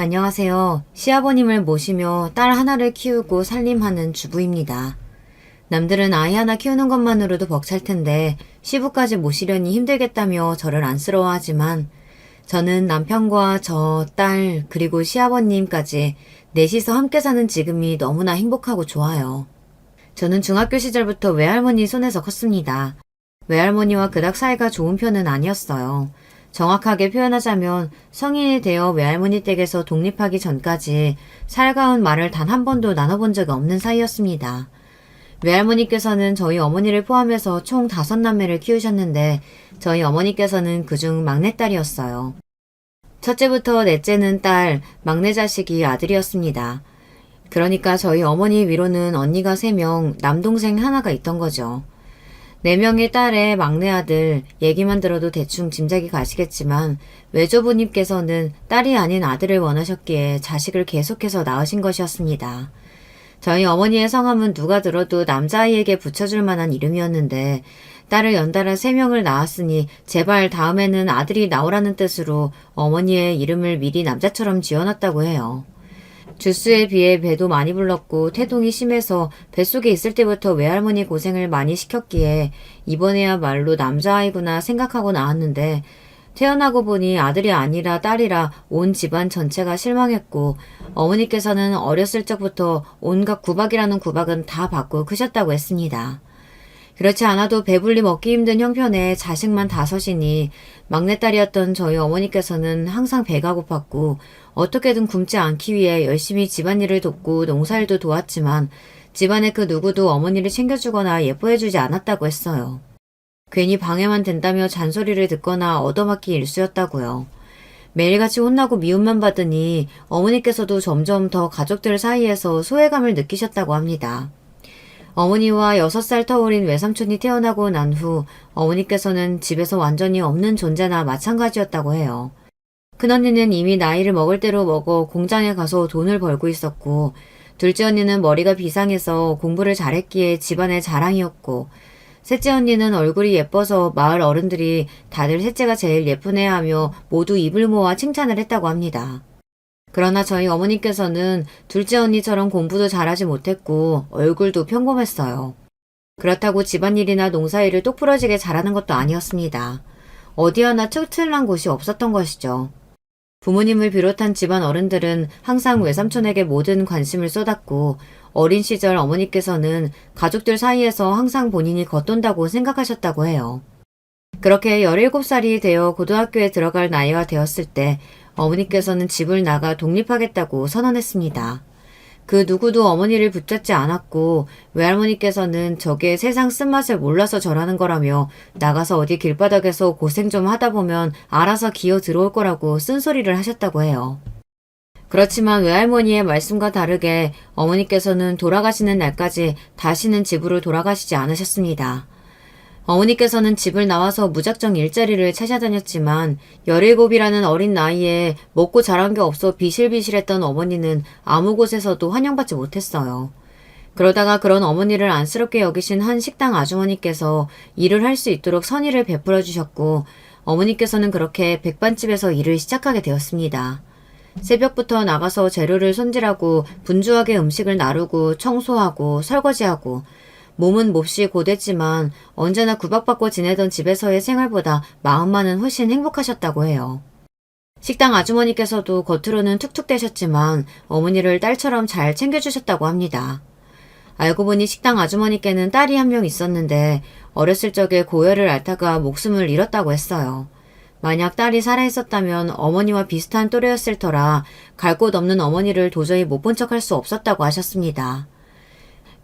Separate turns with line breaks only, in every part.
안녕하세요. 시아버님을 모시며 딸 하나를 키우고 살림하는 주부입니다. 남들은 아이 하나 키우는 것만으로도 벅찰 텐데 시부까지 모시려니 힘들겠다며 저를 안쓰러워하지만 저는 남편과 저, 딸, 그리고 시아버님까지 넷이서 함께 사는 지금이 너무나 행복하고 좋아요. 저는 중학교 시절부터 외할머니 손에서 컸습니다. 외할머니와 그닥 사이가 좋은 편은 아니었어요. 정확하게 표현하자면 성인이 되어 외할머니 댁에서 독립하기 전까지 살가운 말을 단 한 번도 나눠본 적이 없는 사이였습니다. 외할머니께서는 저희 어머니를 포함해서 총 5남매를 키우셨는데 저희 어머니께서는 그중 막내딸이었어요. 첫째부터 넷째는 딸, 막내 자식이 아들이었습니다. 그러니까 저희 어머니 위로는 언니가 3명, 남동생 하나가 있던 거죠. 4명의 딸의 막내 아들, 얘기만 들어도 대충 짐작이 가시겠지만 외조부님께서는 딸이 아닌 아들을 원하셨기에 자식을 계속해서 낳으신 것이었습니다. 저희 어머니의 성함은 누가 들어도 남자아이에게 붙여줄 만한 이름이었는데 딸을 연달아 3명을 낳았으니 제발 다음에는 아들이 나오라는 뜻으로 어머니의 이름을 미리 남자처럼 지어놨다고 해요. 주스에 비해 배도 많이 불렀고 태동이 심해서 뱃속에 있을 때부터 외할머니 고생을 많이 시켰기에 이번에야말로 남자아이구나 생각하고 낳았는데 태어나고 보니 아들이 아니라 딸이라 온 집안 전체가 실망했고 어머니께서는 어렸을 적부터 온갖 구박이라는 구박은 다 받고 크셨다고 했습니다. 그렇지 않아도 배불리 먹기 힘든 형편에 자식만 5이니 막내딸이었던 저희 어머니께서는 항상 배가 고팠고 어떻게든 굶지 않기 위해 열심히 집안일을 돕고 농사일도 도왔지만 집안의 그 누구도 어머니를 챙겨주거나 예뻐해주지 않았다고 했어요. 괜히 방해만 된다며 잔소리를 듣거나 얻어맞기 일쑤였다고요. 매일같이 혼나고 미움만 받으니 어머니께서도 점점 더 가족들 사이에서 소외감을 느끼셨다고 합니다. 어머니와 6살 터울인 외삼촌이 태어나고 난 후 어머니께서는 집에서 완전히 없는 존재나 마찬가지였다고 해요. 큰언니는 이미 나이를 먹을 대로 먹어 공장에 가서 돈을 벌고 있었고 둘째 언니는 머리가 비상해서 공부를 잘했기에 집안의 자랑이었고 셋째 언니는 얼굴이 예뻐서 마을 어른들이 다들 셋째가 제일 예쁘네 하며 모두 입을 모아 칭찬을 했다고 합니다. 그러나 저희 어머니께서는 둘째 언니처럼 공부도 잘하지 못했고 얼굴도 평범했어요. 그렇다고 집안일이나 농사일을 똑부러지게 잘하는 것도 아니었습니다. 어디 하나 특출난 곳이 없었던 것이죠. 부모님을 비롯한 집안 어른들은 항상 외삼촌에게 모든 관심을 쏟았고 어린 시절 어머니께서는 가족들 사이에서 항상 본인이 겉돈다고 생각하셨다고 해요. 그렇게 17살이 되어 고등학교에 들어갈 나이가 되었을 때 어머니께서는 집을 나가 독립하겠다고 선언했습니다. 그 누구도 어머니를 붙잡지 않았고 외할머니께서는 저게 세상 쓴맛을 몰라서 저라는 거라며 나가서 어디 길바닥에서 고생 좀 하다 보면 알아서 기어 들어올 거라고 쓴소리를 하셨다고 해요. 그렇지만 외할머니의 말씀과 다르게 어머니께서는 돌아가시는 날까지 다시는 집으로 돌아가시지 않으셨습니다. 어머니께서는 집을 나와서 무작정 일자리를 찾아다녔지만 17이라는 어린 나이에 먹고 자란 게 없어 비실비실했던 어머니는 아무 곳에서도 환영받지 못했어요. 그러다가 그런 어머니를 안쓰럽게 여기신 한 식당 아주머니께서 일을 할 수 있도록 선의를 베풀어 주셨고 어머니께서는 그렇게 백반집에서 일을 시작하게 되었습니다. 새벽부터 나가서 재료를 손질하고 분주하게 음식을 나르고 청소하고 설거지하고 몸은 몹시 고됐지만 언제나 구박받고 지내던 집에서의 생활보다 마음만은 훨씬 행복하셨다고 해요. 식당 아주머니께서도 겉으로는 툭툭대셨지만 어머니를 딸처럼 잘 챙겨주셨다고 합니다. 알고 보니 식당 아주머니께는 딸이 1명 있었는데 어렸을 적에 고열을 앓다가 목숨을 잃었다고 했어요. 만약 딸이 살아있었다면 어머니와 비슷한 또래였을 터라 갈 곳 없는 어머니를 도저히 못 본 척할 수 없었다고 하셨습니다.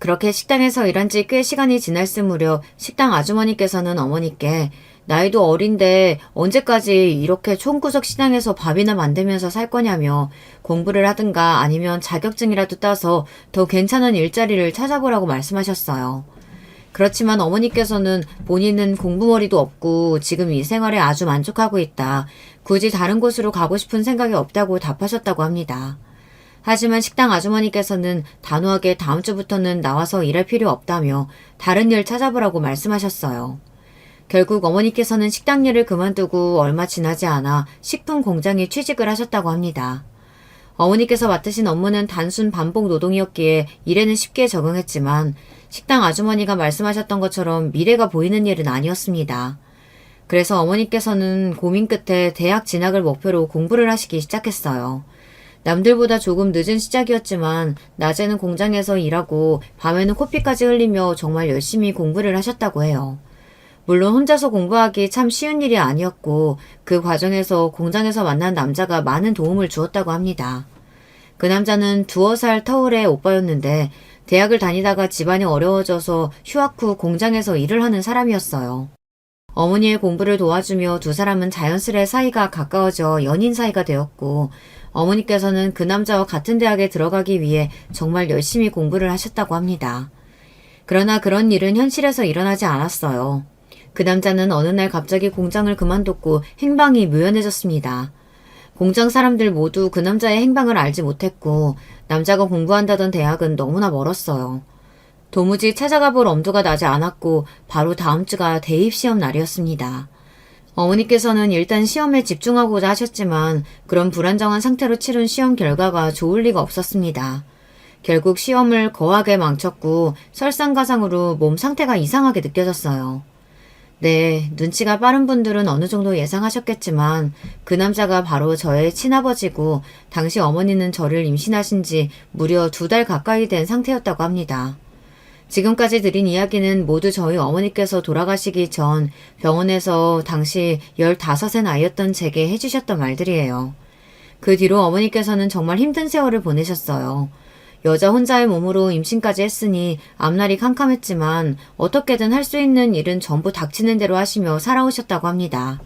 그렇게 식당에서 일한 지 꽤 시간이 지났을 무렵 식당 아주머니께서는 어머니께 나이도 어린데 언제까지 이렇게 총구석 시장에서 밥이나 만들면서 살 거냐며 공부를 하든가 아니면 자격증이라도 따서 더 괜찮은 일자리를 찾아보라고 말씀하셨어요. 그렇지만 어머니께서는 본인은 공부머리도 없고 지금 이 생활에 아주 만족하고 있다. 굳이 다른 곳으로 가고 싶은 생각이 없다고 답하셨다고 합니다. 하지만 식당 아주머니께서는 단호하게 다음 주부터는 나와서 일할 필요 없다며 다른 일 찾아보라고 말씀하셨어요. 결국 어머니께서는 식당 일을 그만두고 얼마 지나지 않아 식품 공장에 취직을 하셨다고 합니다. 어머니께서 맡으신 업무는 단순 반복 노동이었기에 일에는 쉽게 적응했지만 식당 아주머니가 말씀하셨던 것처럼 미래가 보이는 일은 아니었습니다. 그래서 어머니께서는 고민 끝에 대학 진학을 목표로 공부를 하시기 시작했어요. 남들보다 조금 늦은 시작이었지만 낮에는 공장에서 일하고 밤에는 코피까지 흘리며 정말 열심히 공부를 하셨다고 해요. 물론 혼자서 공부하기 참 쉬운 일이 아니었고 그 과정에서 공장에서 만난 남자가 많은 도움을 주었다고 합니다. 그 남자는 2살 터울의 오빠였는데 대학을 다니다가 집안이 어려워져서 휴학 후 공장에서 일을 하는 사람이었어요. 어머니의 공부를 도와주며 두 사람은 자연스레 사이가 가까워져 연인 사이가 되었고 어머니께서는 그 남자와 같은 대학에 들어가기 위해 정말 열심히 공부를 하셨다고 합니다. 그러나 그런 일은 현실에서 일어나지 않았어요. 그 남자는 어느 날 갑자기 공장을 그만뒀고 행방이 묘연해졌습니다. 공장 사람들 모두 그 남자의 행방을 알지 못했고 남자가 공부한다던 대학은 너무나 멀었어요. 도무지 찾아가 볼 엄두가 나지 않았고 바로 다음 주가 대입시험 날이었습니다. 어머니께서는 일단 시험에 집중하고자 하셨지만 그런 불안정한 상태로 치른 시험 결과가 좋을 리가 없었습니다. 결국 시험을 거하게 망쳤고 설상가상으로 몸 상태가 이상하게 느껴졌어요. 네, 눈치가 빠른 분들은 어느 정도 예상하셨겠지만 그 남자가 바로 저의 친아버지고 당시 어머니는 저를 임신하신 지 무려 2달 가까이 된 상태였다고 합니다. 지금까지 드린 이야기는 모두 저희 어머니께서 돌아가시기 전 병원에서 당시 15세 나이였던 제게 해주셨던 말들이에요. 그 뒤로 어머니께서는 정말 힘든 세월을 보내셨어요. 여자 혼자의 몸으로 임신까지 했으니 앞날이 캄캄했지만 어떻게든 할 수 있는 일은 전부 닥치는 대로 하시며 살아오셨다고 합니다.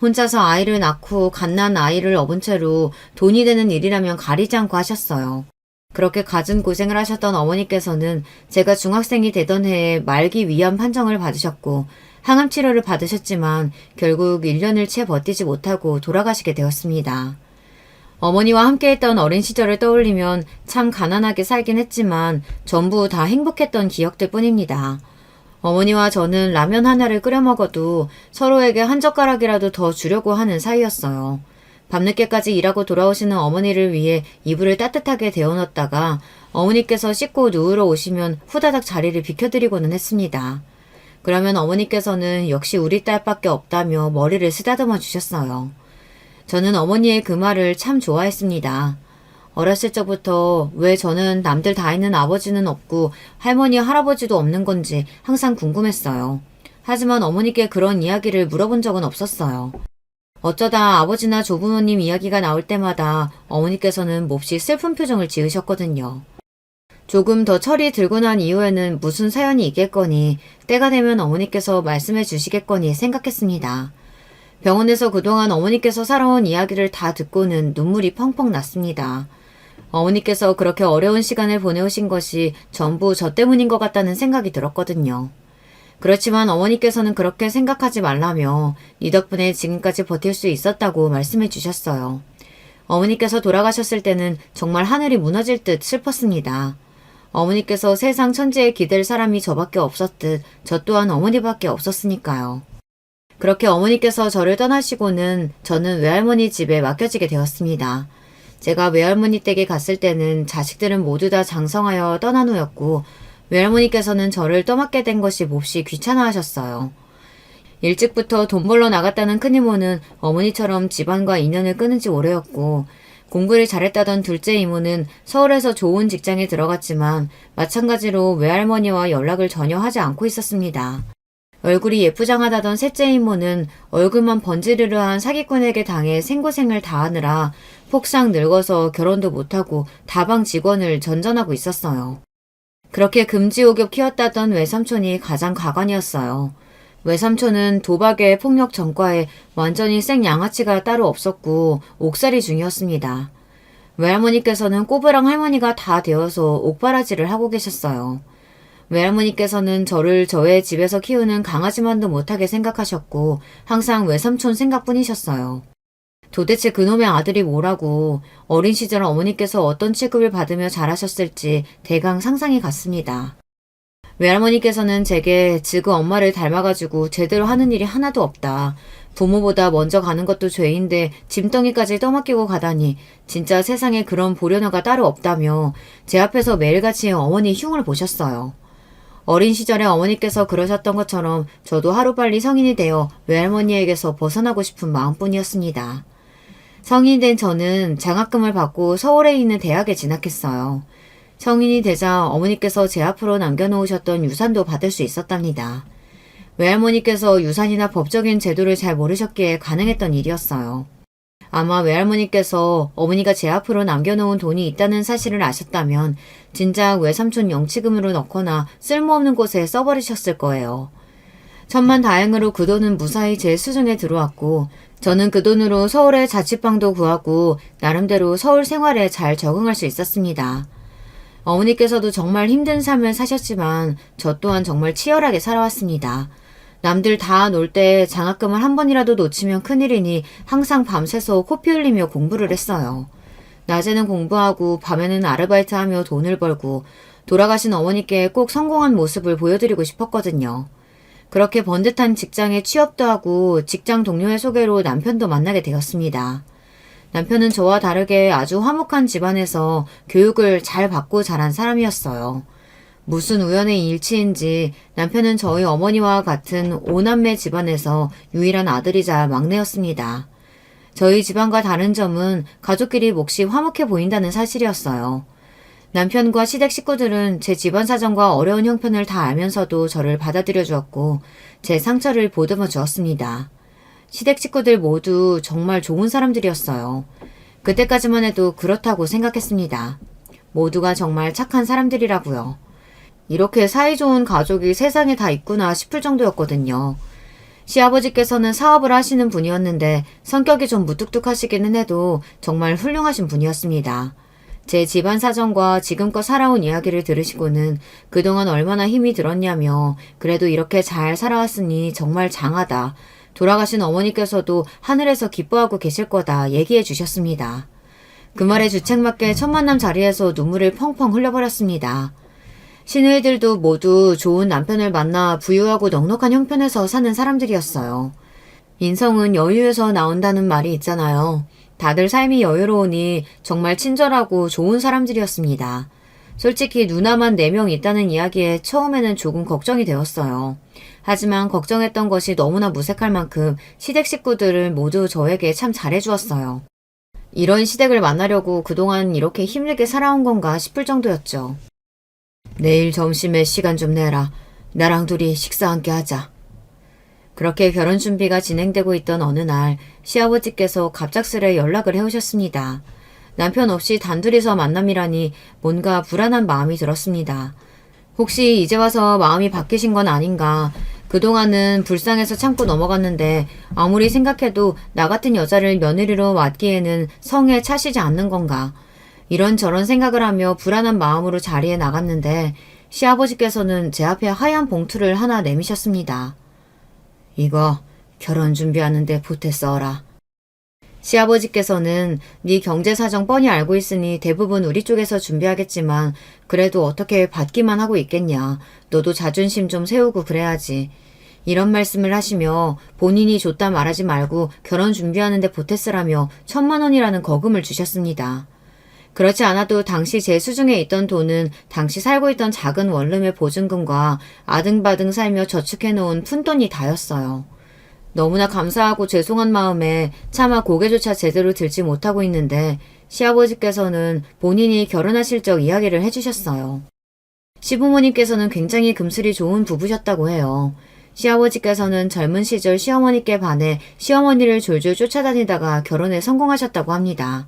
혼자서 아이를 낳고 갓난 아이를 업은 채로 돈이 되는 일이라면 가리지 않고 하셨어요. 그렇게 갖은 고생을 하셨던 어머니께서는 제가 중학생이 되던 해에 말기 위암 판정을 받으셨고 항암 치료를 받으셨지만 결국 1년을 채 버티지 못하고 돌아가시게 되었습니다. 어머니와 함께했던 어린 시절을 떠올리면 참 가난하게 살긴 했지만 전부 다 행복했던 기억들 뿐입니다. 어머니와 저는 라면 하나를 끓여 먹어도 서로에게 한 젓가락이라도 더 주려고 하는 사이였어요. 밤늦게까지 일하고 돌아오시는 어머니를 위해 이불을 따뜻하게 데워놓다가 어머니께서 씻고 누우러 오시면 후다닥 자리를 비켜드리고는 했습니다. 그러면 어머니께서는 역시 우리 딸밖에 없다며 머리를 쓰다듬어 주셨어요. 저는 어머니의 그 말을 참 좋아했습니다. 어렸을 적부터 왜 저는 남들 다 있는 아버지는 없고 할머니, 할아버지도 없는 건지 항상 궁금했어요. 하지만 어머니께 그런 이야기를 물어본 적은 없었어요. 어쩌다 아버지나 조부모님 이야기가 나올 때마다 어머니께서는 몹시 슬픈 표정을 지으셨거든요. 조금 더 철이 들고 난 이후에는 무슨 사연이 있겠거니 때가 되면 어머니께서 말씀해 주시겠거니 생각했습니다. 병원에서 그동안 어머니께서 살아온 이야기를 다 듣고는 눈물이 펑펑 났습니다. 어머니께서 그렇게 어려운 시간을 보내오신 것이 전부 저 때문인 것 같다는 생각이 들었거든요. 그렇지만 어머니께서는 그렇게 생각하지 말라며 네 덕분에 지금까지 버틸 수 있었다고 말씀해 주셨어요. 어머니께서 돌아가셨을 때는 정말 하늘이 무너질 듯 슬펐습니다. 어머니께서 세상 천지에 기댈 사람이 저밖에 없었듯 저 또한 어머니밖에 없었으니까요. 그렇게 어머니께서 저를 떠나시고는 저는 외할머니 집에 맡겨지게 되었습니다. 제가 외할머니 댁에 갔을 때는 자식들은 모두 다 장성하여 떠난 후였고 외할머니께서는 저를 떠맡게 된 것이 몹시 귀찮아하셨어요. 일찍부터 돈 벌러 나갔다는 큰이모는 어머니처럼 집안과 인연을 끊은 지 오래였고 공부를 잘했다던 둘째 이모는 서울에서 좋은 직장에 들어갔지만 마찬가지로 외할머니와 연락을 전혀 하지 않고 있었습니다. 얼굴이 예쁘장하다던 셋째 이모는 얼굴만 번지르르한 사기꾼에게 당해 생고생을 다하느라 폭삭 늙어서 결혼도 못하고 다방 직원을 전전하고 있었어요. 그렇게 금지옥엽 키웠다던 외삼촌이 가장 가관이었어요. 외삼촌은 도박에 폭력 전과에 완전히 생 양아치가 따로 없었고 옥살이 중이었습니다. 외할머니께서는 꼬부랑 할머니가 다 되어서 옥바라지를 하고 계셨어요. 외할머니께서는 저를 저의 집에서 키우는 강아지만도 못하게 생각하셨고 항상 외삼촌 생각뿐이셨어요. 도대체 그놈의 아들이 뭐라고 어린 시절 어머니께서 어떤 취급을 받으며 자라셨을지 대강 상상이 갔습니다. 외할머니께서는 제게 지그 엄마를 닮아가지고 제대로 하는 일이 하나도 없다. 부모보다 먼저 가는 것도 죄인데 짐덩이까지 떠맡기고 가다니 진짜 세상에 그런 보려너가 따로 없다며 제 앞에서 매일같이 어머니 흉을 보셨어요. 어린 시절에 어머니께서 그러셨던 것처럼 저도 하루빨리 성인이 되어 외할머니에게서 벗어나고 싶은 마음뿐이었습니다. 성인이 된 저는 장학금을 받고 서울에 있는 대학에 진학했어요. 성인이 되자 어머니께서 제 앞으로 남겨놓으셨던 유산도 받을 수 있었답니다. 외할머니께서 유산이나 법적인 제도를 잘 모르셨기에 가능했던 일이었어요. 아마 외할머니께서 어머니가 제 앞으로 남겨놓은 돈이 있다는 사실을 아셨다면 진작 외삼촌 영치금으로 넣거나 쓸모없는 곳에 써버리셨을 거예요. 천만다행으로 그 돈은 무사히 제 수중에 들어왔고 저는 그 돈으로 서울에 자취방도 구하고 나름대로 서울 생활에 잘 적응할 수 있었습니다. 어머니께서도 정말 힘든 삶을 사셨지만 저 또한 정말 치열하게 살아왔습니다. 남들 다 놀 때 장학금을 한 번이라도 놓치면 큰일이니 항상 밤새서 코피 흘리며 공부를 했어요. 낮에는 공부하고 밤에는 아르바이트하며 돈을 벌고 돌아가신 어머니께 꼭 성공한 모습을 보여드리고 싶었거든요. 그렇게 번듯한 직장에 취업도 하고 직장 동료의 소개로 남편도 만나게 되었습니다. 남편은 저와 다르게 아주 화목한 집안에서 교육을 잘 받고 자란 사람이었어요. 무슨 우연의 일치인지 남편은 저희 어머니와 같은 5남매 집안에서 유일한 아들이자 막내였습니다. 저희 집안과 다른 점은 가족끼리 몫이 화목해 보인다는 사실이었어요. 남편과 시댁 식구들은 제 집안 사정과 어려운 형편을 다 알면서도 저를 받아들여 주었고 제 상처를 보듬어 주었습니다. 시댁 식구들 모두 정말 좋은 사람들이었어요. 그때까지만 해도 그렇다고 생각했습니다. 모두가 정말 착한 사람들이라고요. 이렇게 사이좋은 가족이 세상에 다 있구나 싶을 정도였거든요. 시아버지께서는 사업을 하시는 분이었는데 성격이 좀 무뚝뚝하시기는 해도 정말 훌륭하신 분이었습니다. 제 집안 사정과 지금껏 살아온 이야기를 들으시고는 그동안 얼마나 힘이 들었냐며 그래도 이렇게 잘 살아왔으니 정말 장하다. 돌아가신 어머니께서도 하늘에서 기뻐하고 계실 거다 얘기해 주셨습니다. 그 말에 주책맞게 첫 만남 자리에서 눈물을 펑펑 흘려버렸습니다. 시누이들도 모두 좋은 남편을 만나 부유하고 넉넉한 형편에서 사는 사람들이었어요. 인성은 여유에서 나온다는 말이 있잖아요. 다들 삶이 여유로우니 정말 친절하고 좋은 사람들이었습니다. 솔직히 누나만 4명 있다는 이야기에 처음에는 조금 걱정이 되었어요. 하지만 걱정했던 것이 너무나 무색할 만큼 시댁 식구들을 모두 저에게 참 잘해주었어요. 이런 시댁을 만나려고 그동안 이렇게 힘들게 살아온 건가 싶을 정도였죠. 내일 점심에 시간 좀 내라. 나랑 둘이 식사 함께 하자. 그렇게 결혼 준비가 진행되고 있던 어느 날 시아버지께서 갑작스레 연락을 해오셨습니다. 남편 없이 단둘이서 만남이라니 뭔가 불안한 마음이 들었습니다. 혹시 이제 와서 마음이 바뀌신 건 아닌가. 그동안은 불쌍해서 참고 넘어갔는데 아무리 생각해도 나 같은 여자를 며느리로 맡기에는 성에 차시지 않는 건가. 이런저런 생각을 하며 불안한 마음으로 자리에 나갔는데 시아버지께서는 제 앞에 하얀 봉투를 하나 내미셨습니다. 이거 결혼 준비하는데 보태 써라. 시아버지께서는 네 경제 사정 뻔히 알고 있으니 대부분 우리 쪽에서 준비하겠지만 그래도 어떻게 받기만 하고 있겠냐. 너도 자존심 좀 세우고 그래야지. 이런 말씀을 하시며 본인이 줬다 말하지 말고 결혼 준비하는데 보태 쓰라며 1,000만 원이라는 거금을 주셨습니다. 그렇지 않아도 당시 제 수중에 있던 돈은 당시 살고 있던 작은 원룸의 보증금과 아등바등 살며 저축해놓은 푼돈이 다였어요. 너무나 감사하고 죄송한 마음에 차마 고개조차 제대로 들지 못하고 있는데 시아버지께서는 본인이 결혼하실 적 이야기를 해주셨어요. 시부모님께서는 굉장히 금슬이 좋은 부부셨다고 해요. 시아버지께서는 젊은 시절 시어머니께 반해 시어머니를 졸졸 쫓아다니다가 결혼에 성공하셨다고 합니다.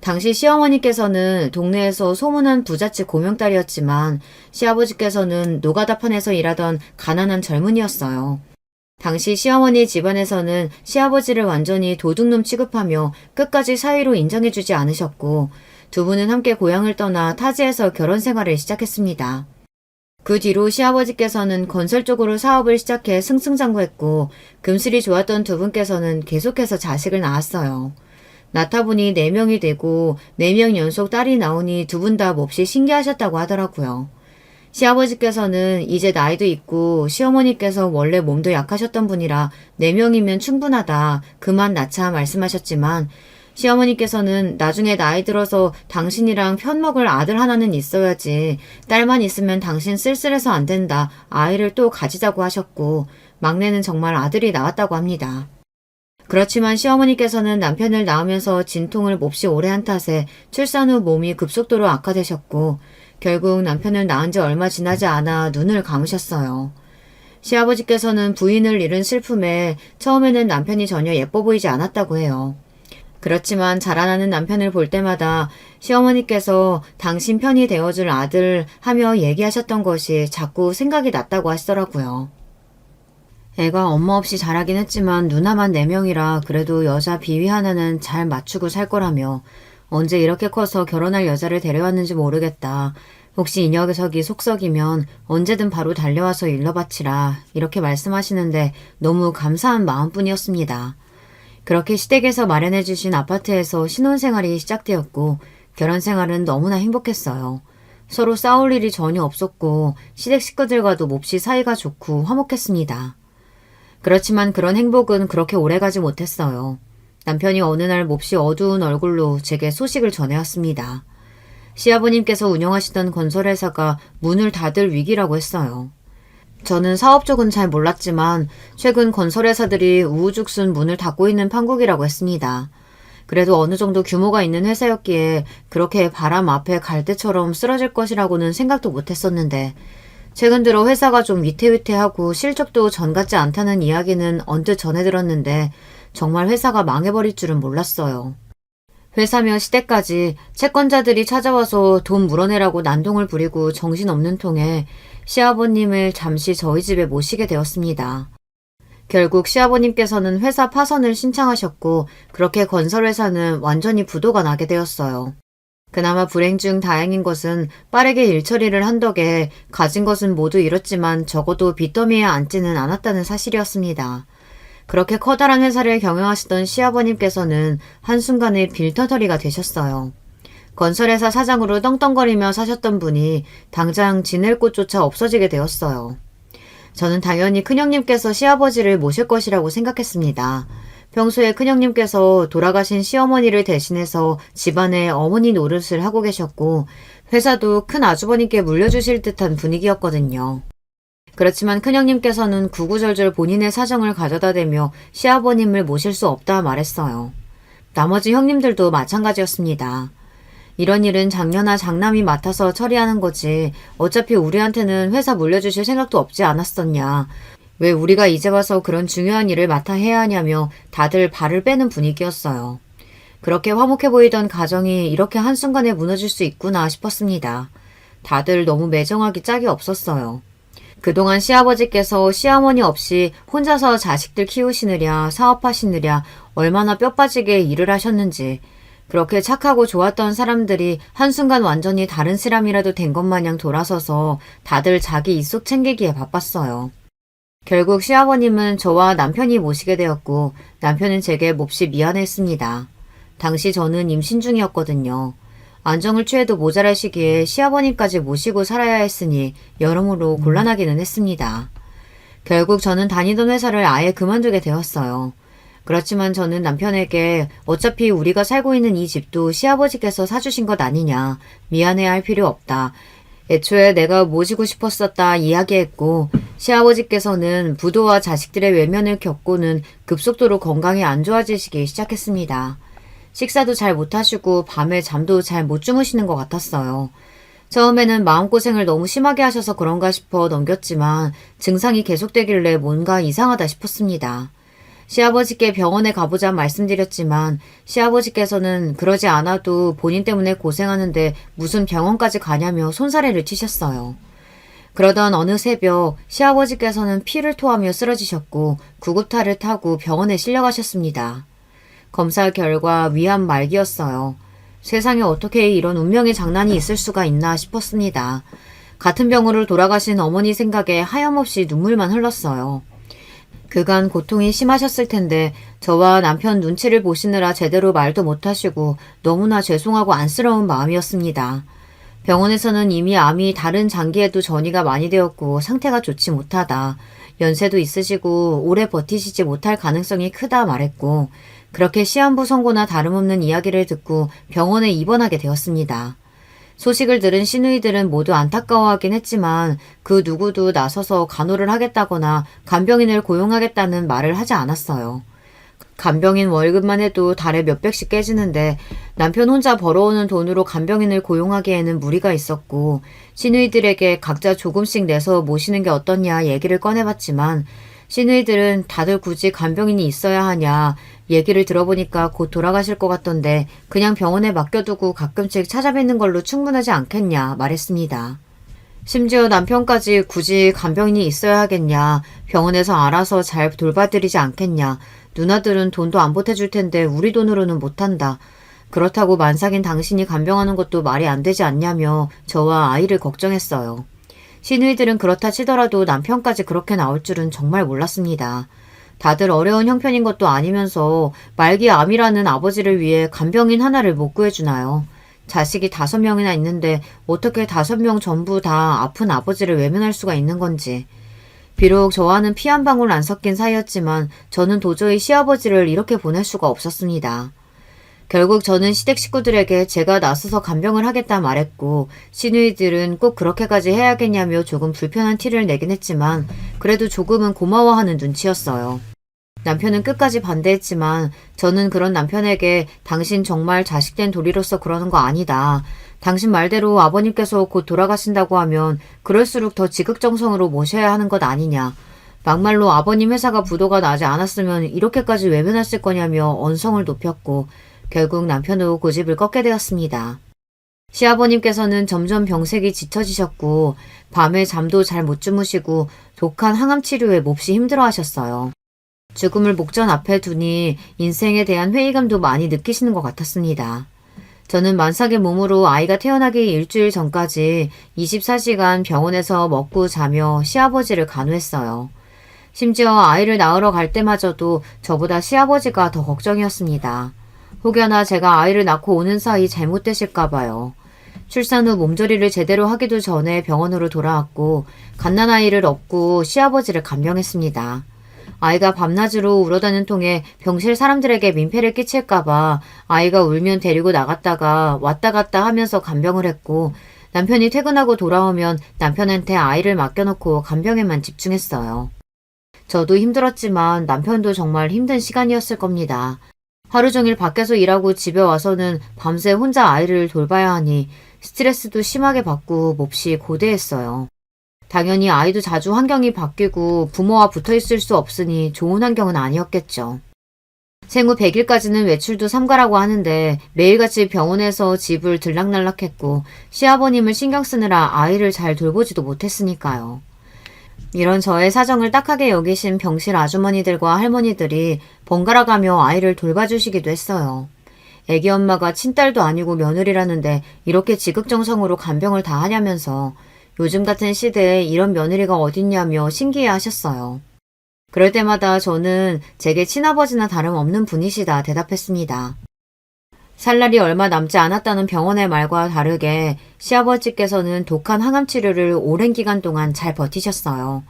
당시 시어머니께서는 동네에서 소문난 부잣집 고명딸이었지만 시아버지께서는 노가다판에서 일하던 가난한 젊은이였어요. 당시 시어머니 집안에서는 시아버지를 완전히 도둑놈 취급하며 끝까지 사위로 인정해주지 않으셨고 두 분은 함께 고향을 떠나 타지에서 결혼 생활을 시작했습니다. 그 뒤로 시아버지께서는 건설 쪽으로 사업을 시작해 승승장구했고 금슬이 좋았던 두 분께서는 계속해서 자식을 낳았어요. 낳다 보니 4명이 되고 4명 연속 딸이 나오니 두 분 다 몹시 신기하셨다고 하더라고요. 시아버지께서는 이제 나이도 있고 시어머니께서 원래 몸도 약하셨던 분이라 4명이면 충분하다. 그만 낳자 말씀하셨지만 시어머니께서는 나중에 나이 들어서 당신이랑 편먹을 아들 하나는 있어야지. 딸만 있으면 당신 쓸쓸해서 안 된다. 아이를 또 가지자고 하셨고 막내는 정말 아들이 나왔다고 합니다. 그렇지만 시어머니께서는 남편을 낳으면서 진통을 몹시 오래 한 탓에 출산 후 몸이 급속도로 악화되셨고 결국 남편을 낳은 지 얼마 지나지 않아 눈을 감으셨어요. 시아버지께서는 부인을 잃은 슬픔에 처음에는 남편이 전혀 예뻐 보이지 않았다고 해요. 그렇지만 자라나는 남편을 볼 때마다 시어머니께서 당신 편이 되어줄 아들 하며 얘기하셨던 것이 자꾸 생각이 났다고 하시더라고요. 애가 엄마 없이 자라긴 했지만 누나만 4명이라 그래도 여자 비위 하나는 잘 맞추고 살 거라며 언제 이렇게 커서 결혼할 여자를 데려왔는지 모르겠다. 혹시 이 녀석이 속썩이면 언제든 바로 달려와서 일러바치라 이렇게 말씀하시는데 너무 감사한 마음뿐이었습니다. 그렇게 시댁에서 마련해 주신 아파트에서 신혼생활이 시작되었고 결혼생활은 너무나 행복했어요. 서로 싸울 일이 전혀 없었고 시댁 식구들과도 몹시 사이가 좋고 화목했습니다. 그렇지만 그런 행복은 그렇게 오래가지 못했어요. 남편이 어느 날 몹시 어두운 얼굴로 제게 소식을 전해왔습니다. 시아버님께서 운영하시던 건설회사가 문을 닫을 위기라고 했어요. 저는 사업 쪽은 잘 몰랐지만 최근 건설회사들이 우후죽순 문을 닫고 있는 판국이라고 했습니다. 그래도 어느 정도 규모가 있는 회사였기에 그렇게 바람 앞에 갈대처럼 쓰러질 것이라고는 생각도 못했었는데 최근 들어 회사가 좀 위태위태하고 실적도 전 같지 않다는 이야기는 언뜻 전해 들었는데 정말 회사가 망해버릴 줄은 몰랐어요. 회사며 시댁까지 채권자들이 찾아와서 돈 물어내라고 난동을 부리고 정신없는 통에 시아버님을 잠시 저희 집에 모시게 되었습니다. 결국 시아버님께서는 회사 파산을 신청하셨고 그렇게 건설회사는 완전히 부도가 나게 되었어요. 그나마 불행 중 다행인 것은 빠르게 일처리를 한 덕에 가진 것은 모두 잃었지만 적어도 빚더미에 앉지는 않았다는 사실이었습니다. 그렇게 커다란 회사를 경영하시던 시아버님께서는 한순간에 빌터더리가 되셨어요. 건설회사 사장으로 떵떵거리며 사셨던 분이 당장 지낼 곳조차 없어지게 되었어요. 저는 당연히 큰형님께서 시아버지를 모실 것이라고 생각했습니다. 평소에 큰형님께서 돌아가신 시어머니를 대신해서 집안의 어머니 노릇을 하고 계셨고 회사도 큰 아주버님께 물려주실 듯한 분위기였거든요. 그렇지만 큰형님께서는 구구절절 본인의 사정을 가져다 대며 시아버님을 모실 수 없다 말했어요. 나머지 형님들도 마찬가지였습니다. 이런 일은 장녀나 장남이 맡아서 처리하는 거지 어차피 우리한테는 회사 물려주실 생각도 없지 않았었냐. 왜 우리가 이제 와서 그런 중요한 일을 맡아 해야 하냐며 다들 발을 빼는 분위기였어요. 그렇게 화목해 보이던 가정이 이렇게 한순간에 무너질 수 있구나 싶었습니다. 다들 너무 매정하기 짝이 없었어요. 그동안 시아버지께서 시어머니 없이 혼자서 자식들 키우시느랴 사업하시느랴 얼마나 뼈 빠지게 일을 하셨는지 그렇게 착하고 좋았던 사람들이 한순간 완전히 다른 사람이라도 된 것 마냥 돌아서서 다들 자기 이속 챙기기에 바빴어요. 결국 시아버님은 저와 남편이 모시게 되었고 남편은 제게 몹시 미안했습니다. 당시 저는 임신 중이었거든요. 안정을 취해도 모자랄 시기에 시아버님까지 모시고 살아야 했으니 여러모로 곤란하기는 했습니다. 결국 저는 다니던 회사를 아예 그만두게 되었어요. 그렇지만 저는 남편에게 어차피 우리가 살고 있는 이 집도 시아버지께서 사주신 것 아니냐, 미안해할 필요 없다. 애초에 내가 모시고 싶었었다 이야기했고 시아버지께서는 부도와 자식들의 외면을 겪고는 급속도로 건강이 안 좋아지시기 시작했습니다. 식사도 잘 못하시고 밤에 잠도 잘 못 주무시는 것 같았어요. 처음에는 마음고생을 너무 심하게 하셔서 그런가 싶어 넘겼지만 증상이 계속되길래 뭔가 이상하다 싶었습니다. 시아버지께 병원에 가보자 말씀드렸지만 시아버지께서는 그러지 않아도 본인 때문에 고생하는데 무슨 병원까지 가냐며 손사래를 치셨어요. 그러던 어느 새벽 시아버지께서는 피를 토하며 쓰러지셨고 구급차를 타고 병원에 실려가셨습니다. 검사 결과 위암 말기였어요. 세상에 어떻게 이런 운명의 장난이 있을 수가 있나 싶었습니다. 같은 병으로 돌아가신 어머니 생각에 하염없이 눈물만 흘렀어요. 그간 고통이 심하셨을 텐데 저와 남편 눈치를 보시느라 제대로 말도 못하시고 너무나 죄송하고 안쓰러운 마음이었습니다. 병원에서는 이미 암이 다른 장기에도 전이가 많이 되었고 상태가 좋지 못하다. 연세도 있으시고 오래 버티시지 못할 가능성이 크다 말했고 그렇게 시한부 선고나 다름없는 이야기를 듣고 병원에 입원하게 되었습니다. 소식을 들은 시누이들은 모두 안타까워하긴 했지만 그 누구도 나서서 간호를 하겠다거나 간병인을 고용하겠다는 말을 하지 않았어요. 간병인 월급만 해도 달에 몇백씩 깨지는데 남편 혼자 벌어오는 돈으로 간병인을 고용하기에는 무리가 있었고 시누이들에게 각자 조금씩 내서 모시는 게 어떻냐 얘기를 꺼내봤지만 시누이들은 다들 굳이 간병인이 있어야 하냐 얘기를 들어보니까 곧 돌아가실 것 같던데 그냥 병원에 맡겨두고 가끔씩 찾아뵙는 걸로 충분하지 않겠냐 말했습니다. 심지어 남편까지 굳이 간병인이 있어야 하겠냐, 병원에서 알아서 잘 돌봐드리지 않겠냐, 누나들은 돈도 안 보태줄 텐데 우리 돈으로는 못한다. 그렇다고 만삭인 당신이 간병하는 것도 말이 안 되지 않냐며 저와 아이를 걱정했어요. 시누이들은 그렇다 치더라도 남편까지 그렇게 나올 줄은 정말 몰랐습니다. 다들 어려운 형편인 것도 아니면서 말기 암이라는 아버지를 위해 간병인 하나를 못 구해주나요? 자식이 5명이나 있는데 어떻게 5명 전부 다 아픈 아버지를 외면할 수가 있는 건지. 비록 저와는 피 한 방울 안 섞인 사이였지만 저는 도저히 시아버지를 이렇게 보낼 수가 없었습니다. 결국 저는 시댁 식구들에게 제가 나서서 간병을 하겠다 말했고 시누이들은 꼭 그렇게까지 해야겠냐며 조금 불편한 티를 내긴 했지만 그래도 조금은 고마워하는 눈치였어요. 남편은 끝까지 반대했지만 저는 그런 남편에게 당신 정말 자식된 도리로서 그러는 거 아니다. 당신 말대로 아버님께서 곧 돌아가신다고 하면 그럴수록 더 지극정성으로 모셔야 하는 것 아니냐. 막말로 아버님 회사가 부도가 나지 않았으면 이렇게까지 외면했을 거냐며 언성을 높였고 결국 남편도 고집을 꺾게 되었습니다. 시아버님께서는 점점 병색이 짙어지셨고 밤에 잠도 잘 못 주무시고 독한 항암 치료에 몹시 힘들어하셨어요. 죽음을 목전 앞에 두니 인생에 대한 회의감도 많이 느끼시는 것 같았습니다. 저는 만삭의 몸으로 아이가 태어나기 일주일 전까지 24시간 병원에서 먹고 자며 시아버지를 간호했어요. 심지어 아이를 낳으러 갈 때마저도 저보다 시아버지가 더 걱정이었습니다. 혹여나 제가 아이를 낳고 오는 사이 잘못되실까봐요. 출산 후 몸조리를 제대로 하기도 전에 병원으로 돌아왔고 갓난아이를 업고 시아버지를 간병했습니다. 아이가 밤낮으로 울어다는 통에 병실 사람들에게 민폐를 끼칠까봐 아이가 울면 데리고 나갔다가 왔다 갔다 하면서 간병을 했고 남편이 퇴근하고 돌아오면 남편한테 아이를 맡겨놓고 간병에만 집중했어요. 저도 힘들었지만 남편도 정말 힘든 시간이었을 겁니다. 하루 종일 밖에서 일하고 집에 와서는 밤새 혼자 아이를 돌봐야 하니 스트레스도 심하게 받고 몹시 고대했어요. 당연히 아이도 자주 환경이 바뀌고 부모와 붙어 있을 수 없으니 좋은 환경은 아니었겠죠. 생후 100일까지는 외출도 삼가라고 하는데 매일같이 병원에서 집을 들락날락했고 시아버님을 신경 쓰느라 아이를 잘 돌보지도 못했으니까요. 이런 저의 사정을 딱하게 여기신 병실 아주머니들과 할머니들이 번갈아가며 아이를 돌봐주시기도 했어요. 애기 엄마가 친딸도 아니고 며느리라는데 이렇게 지극정성으로 간병을 다 하냐면서 요즘 같은 시대에 이런 며느리가 어딨냐며 신기해 하셨어요. 그럴 때마다 저는 제게 친아버지나 다름없는 분이시다 대답했습니다. 살 날이 얼마 남지 않았다는 병원의 말과 다르게 시아버지께서는 독한 항암 치료를 오랜 기간 동안 잘 버티셨어요.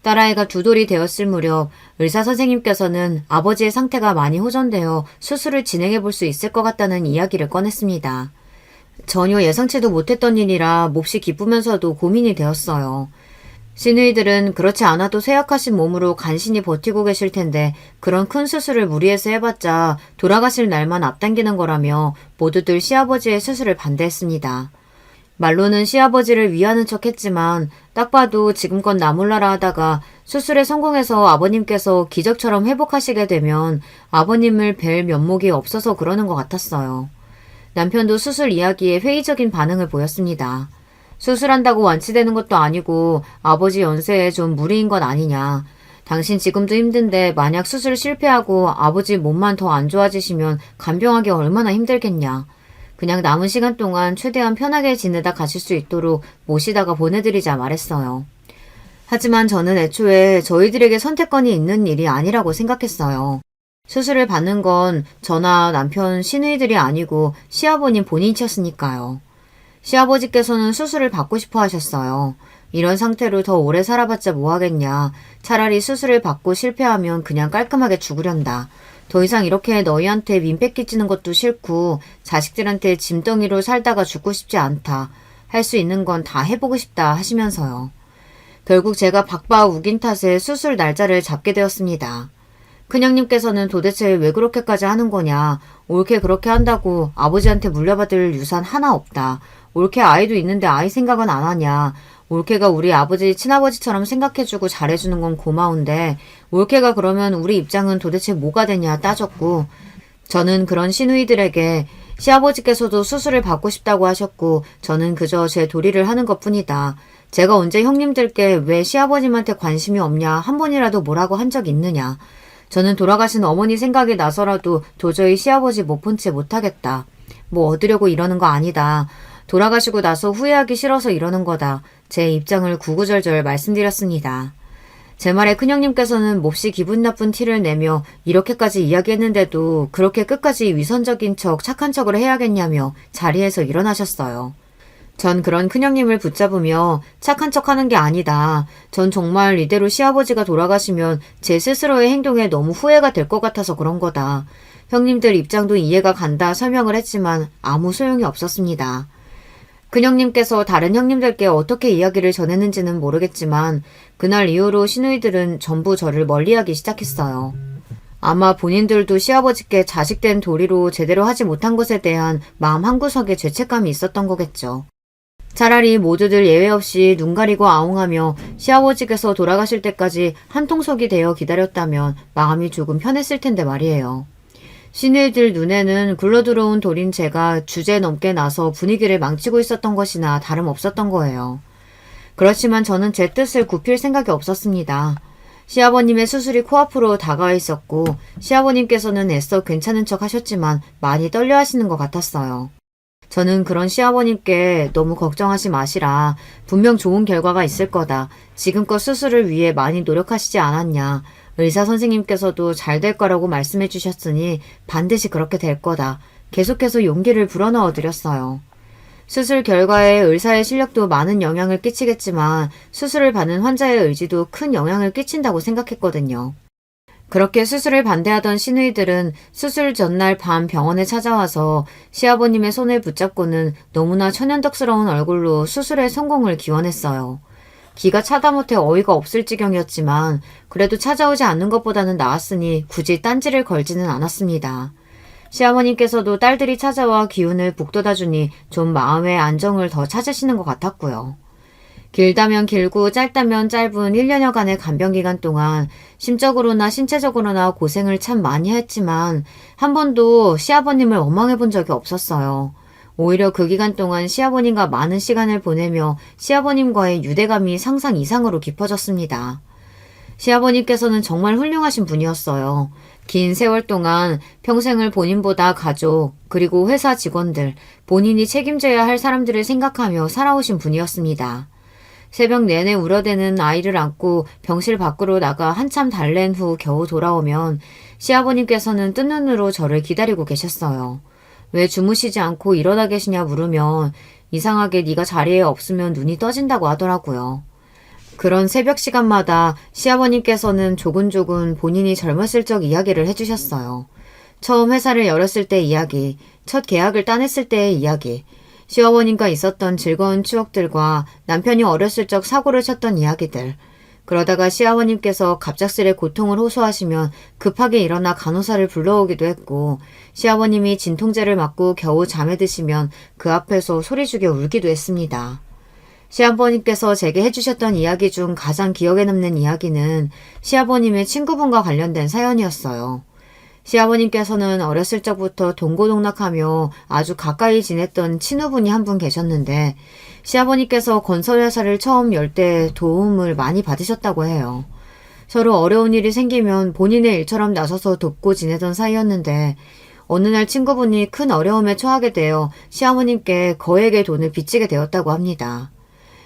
딸아이가 2돌이 되었을 무렵 의사 선생님께서는 아버지의 상태가 많이 호전되어 수술을 진행해 볼 수 있을 것 같다는 이야기를 꺼냈습니다. 전혀 예상치도 못했던 일이라 몹시 기쁘면서도 고민이 되었어요. 시누이들은 그렇지 않아도 쇠약하신 몸으로 간신히 버티고 계실 텐데 그런 큰 수술을 무리해서 해봤자 돌아가실 날만 앞당기는 거라며 모두들 시아버지의 수술을 반대했습니다. 말로는 시아버지를 위하는 척 했지만 딱 봐도 지금껏 나몰라라 하다가 수술에 성공해서 아버님께서 기적처럼 회복하시게 되면 아버님을 뵐 면목이 없어서 그러는 것 같았어요. 남편도 수술 이야기에 회의적인 반응을 보였습니다. 수술한다고 완치되는 것도 아니고 아버지 연세에 좀 무리인 건 아니냐. 당신 지금도 힘든데 만약 수술 실패하고 아버지 몸만 더 안 좋아지시면 간병하기 얼마나 힘들겠냐. 그냥 남은 시간 동안 최대한 편하게 지내다 가실 수 있도록 모시다가 보내드리자 말했어요. 하지만 저는 애초에 저희들에게 선택권이 있는 일이 아니라고 생각했어요. 수술을 받는 건 저나 남편 시누이들이 아니고 시아버님 본인이셨으니까요. 시아버지께서는 수술을 받고 싶어 하셨어요. 이런 상태로 더 오래 살아봤자 뭐하겠냐. 차라리 수술을 받고 실패하면 그냥 깔끔하게 죽으련다. 더 이상 이렇게 너희한테 민폐 끼치는 것도 싫고 자식들한테 짐덩이로 살다가 죽고 싶지 않다. 할 수 있는 건 다 해보고 싶다 하시면서요. 결국 제가 박박 우긴 탓에 수술 날짜를 잡게 되었습니다. 큰형님께서는 도대체 왜 그렇게까지 하는 거냐. 옳게 그렇게 한다고 아버지한테 물려받을 유산 하나 없다. 옳게 아이도 있는데 아이 생각은 안 하냐. 올케가 우리 아버지 친아버지처럼 생각해주고 잘해주는 건 고마운데 올케가 그러면 우리 입장은 도대체 뭐가 되냐 따졌고 저는 그런 시누이들에게 시아버지께서도 수술을 받고 싶다고 하셨고 저는 그저 제 도리를 하는 것뿐이다. 제가 언제 형님들께 왜 시아버님한테 관심이 없냐 한 번이라도 뭐라고 한 적 있느냐. 저는 돌아가신 어머니 생각이 나서라도 도저히 시아버지 못 본 채 못하겠다. 뭐 얻으려고 이러는 거 아니다. 돌아가시고 나서 후회하기 싫어서 이러는 거다. 제 입장을 구구절절 말씀드렸습니다. 제 말에 큰형님께서는 몹시 기분 나쁜 티를 내며 이렇게까지 이야기했는데도 그렇게 끝까지 위선적인 척 착한 척을 해야겠냐며 자리에서 일어나셨어요. 전 그런 큰형님을 붙잡으며 착한 척 하는 게 아니다. 전 정말 이대로 시아버지가 돌아가시면 제 스스로의 행동에 너무 후회가 될 것 같아서 그런 거다. 형님들 입장도 이해가 간다 설명을 했지만 아무 소용이 없었습니다. 큰형님께서 다른 형님들께 어떻게 이야기를 전했는지는 모르겠지만 그날 이후로 시누이들은 전부 저를 멀리하기 시작했어요. 아마 본인들도 시아버지께 자식된 도리로 제대로 하지 못한 것에 대한 마음 한구석에 죄책감이 있었던 거겠죠. 차라리 모두들 예외 없이 눈 가리고 아웅하며 시아버지께서 돌아가실 때까지 한통속이 되어 기다렸다면 마음이 조금 편했을 텐데 말이에요. 시누이들 눈에는 굴러들어온 돌인 제가 주제넘게 나서 분위기를 망치고 있었던 것이나 다름없었던 거예요. 그렇지만 저는 제 뜻을 굽힐 생각이 없었습니다. 시아버님의 수술이 코앞으로 다가와 있었고 시아버님께서는 애써 괜찮은 척 하셨지만 많이 떨려 하시는 것 같았어요. 저는 그런 시아버님께 너무 걱정하지 마시라. 분명 좋은 결과가 있을 거다. 지금껏 수술을 위해 많이 노력하시지 않았냐. 의사 선생님께서도 잘 될 거라고 말씀해 주셨으니 반드시 그렇게 될 거다. 계속해서 용기를 불어넣어 드렸어요. 수술 결과에 의사의 실력도 많은 영향을 끼치겠지만 수술을 받는 환자의 의지도 큰 영향을 끼친다고 생각했거든요. 그렇게 수술을 반대하던 시누이들은 수술 전날 밤 병원에 찾아와서 시아버님의 손을 붙잡고는 너무나 천연덕스러운 얼굴로 수술의 성공을 기원했어요. 기가 차다 못해 어이가 없을 지경이었지만 그래도 찾아오지 않는 것보다는 나았으니 굳이 딴지를 걸지는 않았습니다. 시아버님께서도 딸들이 찾아와 기운을 북돋아주니 좀 마음의 안정을 더 찾으시는 것 같았고요. 길다면 길고 짧다면 짧은 1년여간의 간병기간 동안 심적으로나 신체적으로나 고생을 참 많이 했지만 한 번도 시아버님을 원망해 본 적이 없었어요. 오히려 그 기간 동안 시아버님과 많은 시간을 보내며 시아버님과의 유대감이 상상 이상으로 깊어졌습니다. 시아버님께서는 정말 훌륭하신 분이었어요. 긴 세월 동안 평생을 본인보다 가족, 그리고 회사 직원들, 본인이 책임져야 할 사람들을 생각하며 살아오신 분이었습니다. 새벽 내내 울어대는 아이를 안고 병실 밖으로 나가 한참 달랜 후 겨우 돌아오면 시아버님께서는 뜬 눈으로 저를 기다리고 계셨어요. 왜 주무시지 않고 일어나 계시냐 물으면 이상하게 네가 자리에 없으면 눈이 떠진다고 하더라고요. 그런 새벽 시간마다 시아버님께서는 조근조근 본인이 젊었을 적 이야기를 해주셨어요. 처음 회사를 열었을 때 이야기, 첫 계약을 따냈을 때의 이야기, 시어머님과 있었던 즐거운 추억들과 남편이 어렸을 적 사고를 쳤던 이야기들. 그러다가 시아버님께서 갑작스레 고통을 호소하시면 급하게 일어나 간호사를 불러오기도 했고 시아버님이 진통제를 맞고 겨우 잠에 드시면 그 앞에서 소리죽여 울기도 했습니다. 시아버님께서 제게 해주셨던 이야기 중 가장 기억에 남는 이야기는 시아버님의 친구분과 관련된 사연이었어요. 시아버님께서는 어렸을 적부터 동고동락하며 아주 가까이 지냈던 친후분이 한 분 계셨는데 시아버님께서 건설회사를 처음 열 때 도움을 많이 받으셨다고 해요. 서로 어려운 일이 생기면 본인의 일처럼 나서서 돕고 지내던 사이였는데 어느 날 친구분이 큰 어려움에 처하게 되어 시아버님께 거액의 돈을 빚지게 되었다고 합니다.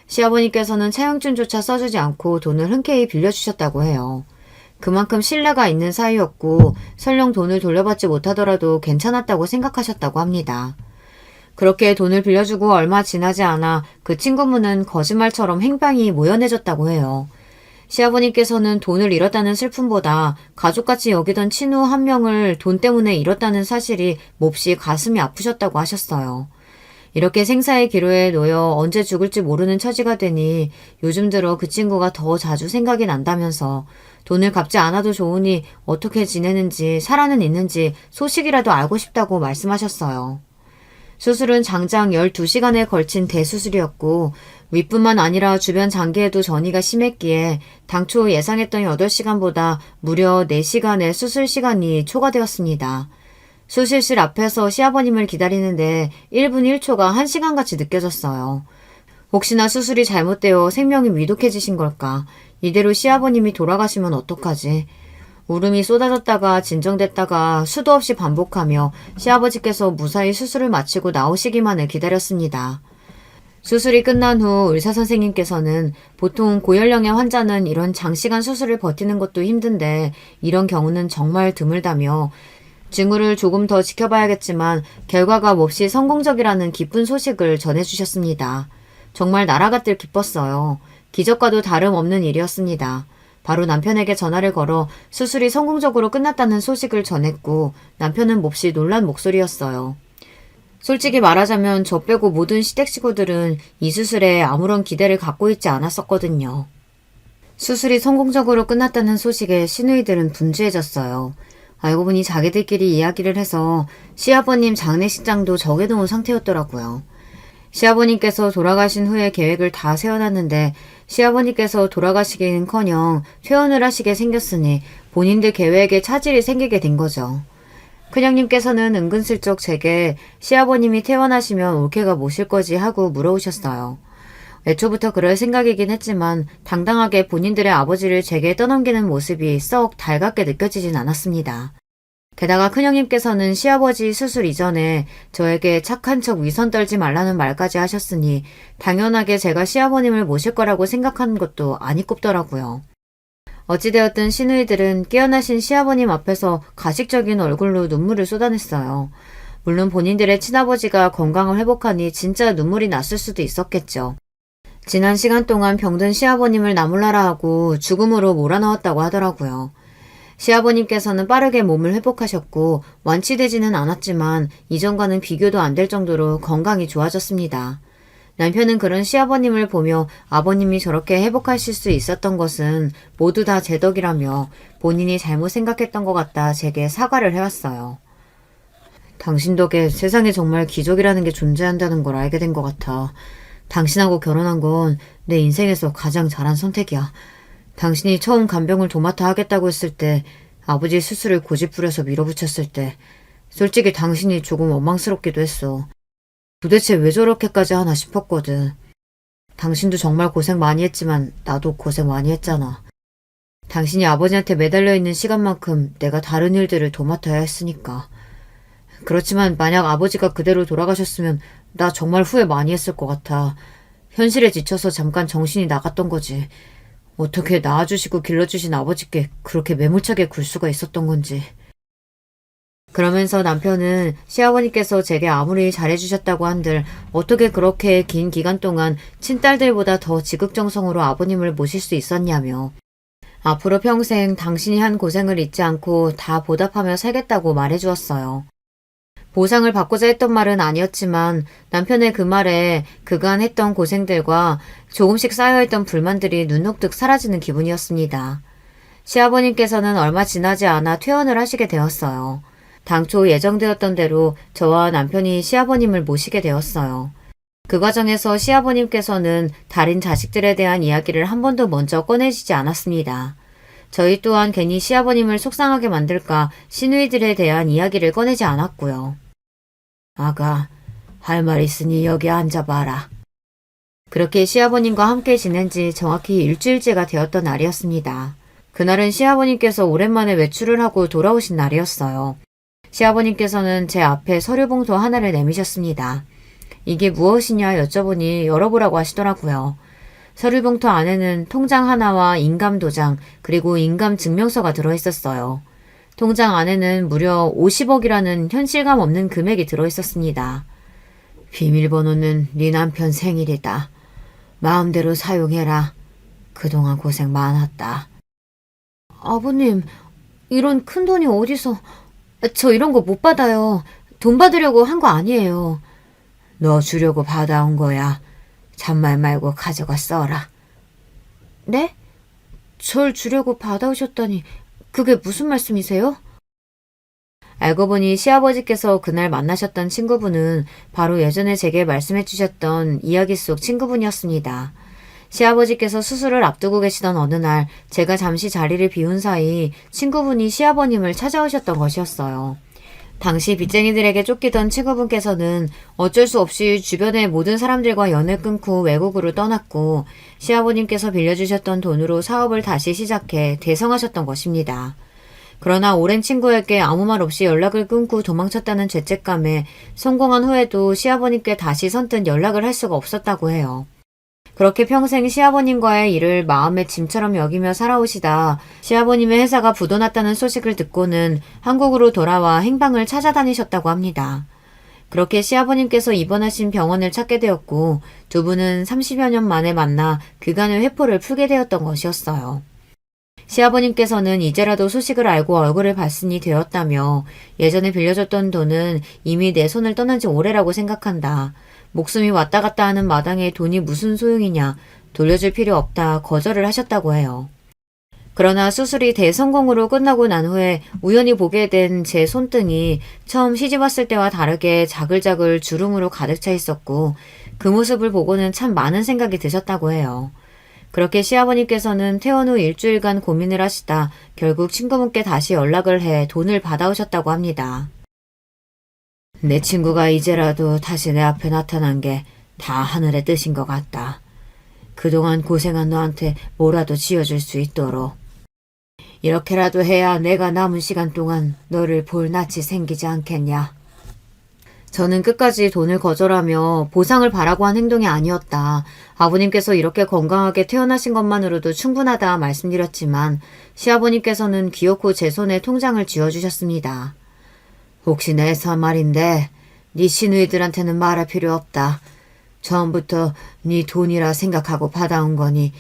시아버님께서는 차용증조차 써주지 않고 돈을 흔쾌히 빌려주셨다고 해요. 그만큼 신뢰가 있는 사이였고 설령 돈을 돌려받지 못하더라도 괜찮았다고 생각하셨다고 합니다. 그렇게 돈을 빌려주고 얼마 지나지 않아 그 친구분은 거짓말처럼 행방이 모연해졌다고 해요. 시아버님께서는 돈을 잃었다는 슬픔보다 가족같이 여기던 친구 한 명을 돈 때문에 잃었다는 사실이 몹시 가슴이 아프셨다고 하셨어요. 이렇게 생사의 기로에 놓여 언제 죽을지 모르는 처지가 되니 요즘 들어 그 친구가 더 자주 생각이 난다면서 돈을 갚지 않아도 좋으니 어떻게 지내는지 살아는 있는지 소식이라도 알고 싶다고 말씀하셨어요. 수술은 장장 12시간에 걸친 대수술이었고 윗뿐만 아니라 주변 장기에도 전이가 심했기에 당초 예상했던 8시간보다 무려 4시간의 수술 시간이 초과되었습니다. 수술실 앞에서 시아버님을 기다리는데 1분 1초가 1시간같이 느껴졌어요. 혹시나 수술이 잘못되어 생명이 위독해지신 걸까? 이대로 시아버님이 돌아가시면 어떡하지? 울음이 쏟아졌다가 진정됐다가 수도 없이 반복하며 시아버지께서 무사히 수술을 마치고 나오시기만을 기다렸습니다. 수술이 끝난 후 의사선생님께서는 보통 고연령의 환자는 이런 장시간 수술을 버티는 것도 힘든데 이런 경우는 정말 드물다며 징후를 조금 더 지켜봐야겠지만 결과가 몹시 성공적이라는 기쁜 소식을 전해주셨습니다. 정말 날아갔들 기뻤어요. 기적과도 다름없는 일이었습니다. 바로 남편에게 전화를 걸어 수술이 성공적으로 끝났다는 소식을 전했고 남편은 몹시 놀란 목소리였어요. 솔직히 말하자면 저 빼고 모든 시댁 식구들은 이 수술에 아무런 기대를 갖고 있지 않았었거든요. 수술이 성공적으로 끝났다는 소식에 시누이들은 분주해졌어요. 알고 보니 자기들끼리 이야기를 해서 시아버님 장례식장도 정해놓은 상태였더라고요. 시아버님께서 돌아가신 후에 계획을 다 세워놨는데 시아버님께서 돌아가시기는커녕 퇴원을 하시게 생겼으니 본인들 계획에 차질이 생기게 된 거죠. 큰형님께서는 은근슬쩍 제게 시아버님이 퇴원하시면 올케가 모실 거지 하고 물어오셨어요. 애초부터 그럴 생각이긴 했지만 당당하게 본인들의 아버지를 제게 떠넘기는 모습이 썩 달갑게 느껴지진 않았습니다. 게다가 큰형님께서는 시아버지 수술 이전에 저에게 착한 척 위선 떨지 말라는 말까지 하셨으니 당연하게 제가 시아버님을 모실 거라고 생각하는 것도 아니 꼽더라고요. 어찌되었든 시누이들은 깨어나신 시아버님 앞에서 가식적인 얼굴로 눈물을 쏟아냈어요. 물론 본인들의 친아버지가 건강을 회복하니 진짜 눈물이 났을 수도 있었겠죠. 지난 시간 동안 병든 시아버님을 나몰라라 하고 죽음으로 몰아넣었다고 하더라고요. 시아버님께서는 빠르게 몸을 회복하셨고 완치되지는 않았지만 이전과는 비교도 안 될 정도로 건강이 좋아졌습니다. 남편은 그런 시아버님을 보며 아버님이 저렇게 회복하실 수 있었던 것은 모두 다 제 덕이라며 본인이 잘못 생각했던 것 같다 제게 사과를 해왔어요. 당신 덕에 세상에 정말 기적이라는 게 존재한다는 걸 알게 된 것 같아. 당신하고 결혼한 건 내 인생에서 가장 잘한 선택이야. 당신이 처음 간병을 도맡아 하겠다고 했을 때 아버지 수술을 고집부려서 밀어붙였을 때 솔직히 당신이 조금 원망스럽기도 했어. 도대체 왜 저렇게까지 하나 싶었거든. 당신도 정말 고생 많이 했지만 나도 고생 많이 했잖아. 당신이 아버지한테 매달려 있는 시간만큼 내가 다른 일들을 도맡아야 했으니까. 그렇지만 만약 아버지가 그대로 돌아가셨으면 나 정말 후회 많이 했을 것 같아. 현실에 지쳐서 잠깐 정신이 나갔던 거지. 어떻게 낳아주시고 길러주신 아버지께 그렇게 매몰차게 굴 수가 있었던 건지. 그러면서 남편은 시아버님께서 제게 아무리 잘해주셨다고 한들 어떻게 그렇게 긴 기간 동안 친딸들보다 더 지극정성으로 아버님을 모실 수 있었냐며 앞으로 평생 당신이 한 고생을 잊지 않고 다 보답하며 살겠다고 말해주었어요. 보상을 받고자 했던 말은 아니었지만 남편의 그 말에 그간 했던 고생들과 조금씩 쌓여있던 불만들이 눈녹듯 사라지는 기분이었습니다. 시아버님께서는 얼마 지나지 않아 퇴원을 하시게 되었어요. 당초 예정되었던 대로 저와 남편이 시아버님을 모시게 되었어요. 그 과정에서 시아버님께서는 다른 자식들에 대한 이야기를 한 번도 먼저 꺼내시지 않았습니다. 저희 또한 괜히 시아버님을 속상하게 만들까 시누이들에 대한 이야기를 꺼내지 않았고요. 아가, 할 말 있으니 여기 앉아봐라. 그렇게 시아버님과 함께 지낸 지 정확히 일주일째가 되었던 날이었습니다. 그날은 시아버님께서 오랜만에 외출을 하고 돌아오신 날이었어요. 시아버님께서는 제 앞에 서류봉투 하나를 내미셨습니다. 이게 무엇이냐 여쭤보니 열어보라고 하시더라고요. 서류봉투 안에는 통장 하나와 인감도장 그리고 인감증명서가 들어있었어요. 통장 안에는 무려 50억이라는 현실감 없는 금액이 들어있었습니다. 비밀번호는 네 남편 생일이다. 마음대로 사용해라. 그동안 고생 많았다. 아버님, 이런 큰 돈이 어디서... 저 이런 거 못 받아요. 돈 받으려고 한 거 아니에요. 너 주려고 받아온 거야. 잔말 말고 가져가 써라. 네? 절 주려고 받아오셨다니 그게 무슨 말씀이세요? 알고 보니 시아버지께서 그날 만나셨던 친구분은 바로 예전에 제게 말씀해 주셨던 이야기 속 친구분이었습니다. 시아버지께서 수술을 앞두고 계시던 어느 날 제가 잠시 자리를 비운 사이 친구분이 시아버님을 찾아오셨던 것이었어요. 당시 빚쟁이들에게 쫓기던 친구분께서는 어쩔 수 없이 주변의 모든 사람들과 연을 끊고 외국으로 떠났고 시아버님께서 빌려주셨던 돈으로 사업을 다시 시작해 대성하셨던 것입니다. 그러나 오랜 친구에게 아무 말 없이 연락을 끊고 도망쳤다는 죄책감에 성공한 후에도 시아버님께 다시 선뜻 연락을 할 수가 없었다고 해요. 그렇게 평생 시아버님과의 일을 마음의 짐처럼 여기며 살아오시다 시아버님의 회사가 부도났다는 소식을 듣고는 한국으로 돌아와 행방을 찾아다니셨다고 합니다. 그렇게 시아버님께서 입원하신 병원을 찾게 되었고 두 분은 30여 년 만에 만나 그간의 회포를 풀게 되었던 것이었어요. 시아버님께서는 이제라도 소식을 알고 얼굴을 봤으니 되었다며 예전에 빌려줬던 돈은 이미 내 손을 떠난 지 오래라고 생각한다. 목숨이 왔다 갔다 하는 마당에 돈이 무슨 소용이냐. 돌려줄 필요 없다. 거절을 하셨다고 해요. 그러나 수술이 대성공으로 끝나고 난 후에 우연히 보게 된 제 손등이 처음 시집 왔을 때와 다르게 자글자글 주름으로 가득 차 있었고 그 모습을 보고는 참 많은 생각이 드셨다고 해요. 그렇게 시아버님께서는 퇴원 후 일주일간 고민을 하시다 결국 친구분께 다시 연락을 해 돈을 받아오셨다고 합니다. 내 친구가 이제라도 다시 내 앞에 나타난 게 다 하늘의 뜻인 것 같다. 그동안 고생한 너한테 뭐라도 지어줄 수 있도록. 이렇게라도 해야 내가 남은 시간 동안 너를 볼 낯이 생기지 않겠냐. 저는 끝까지 돈을 거절하며 보상을 바라고 한 행동이 아니었다. 아버님께서 이렇게 건강하게 태어나신 것만으로도 충분하다 말씀드렸지만 시아버님께서는 기어코 제 손에 통장을 쥐어주셨습니다. 혹시 내서 말인데 네 시누이들한테는 말할 필요 없다. 처음부터 네 돈이라 생각하고 받아온 거니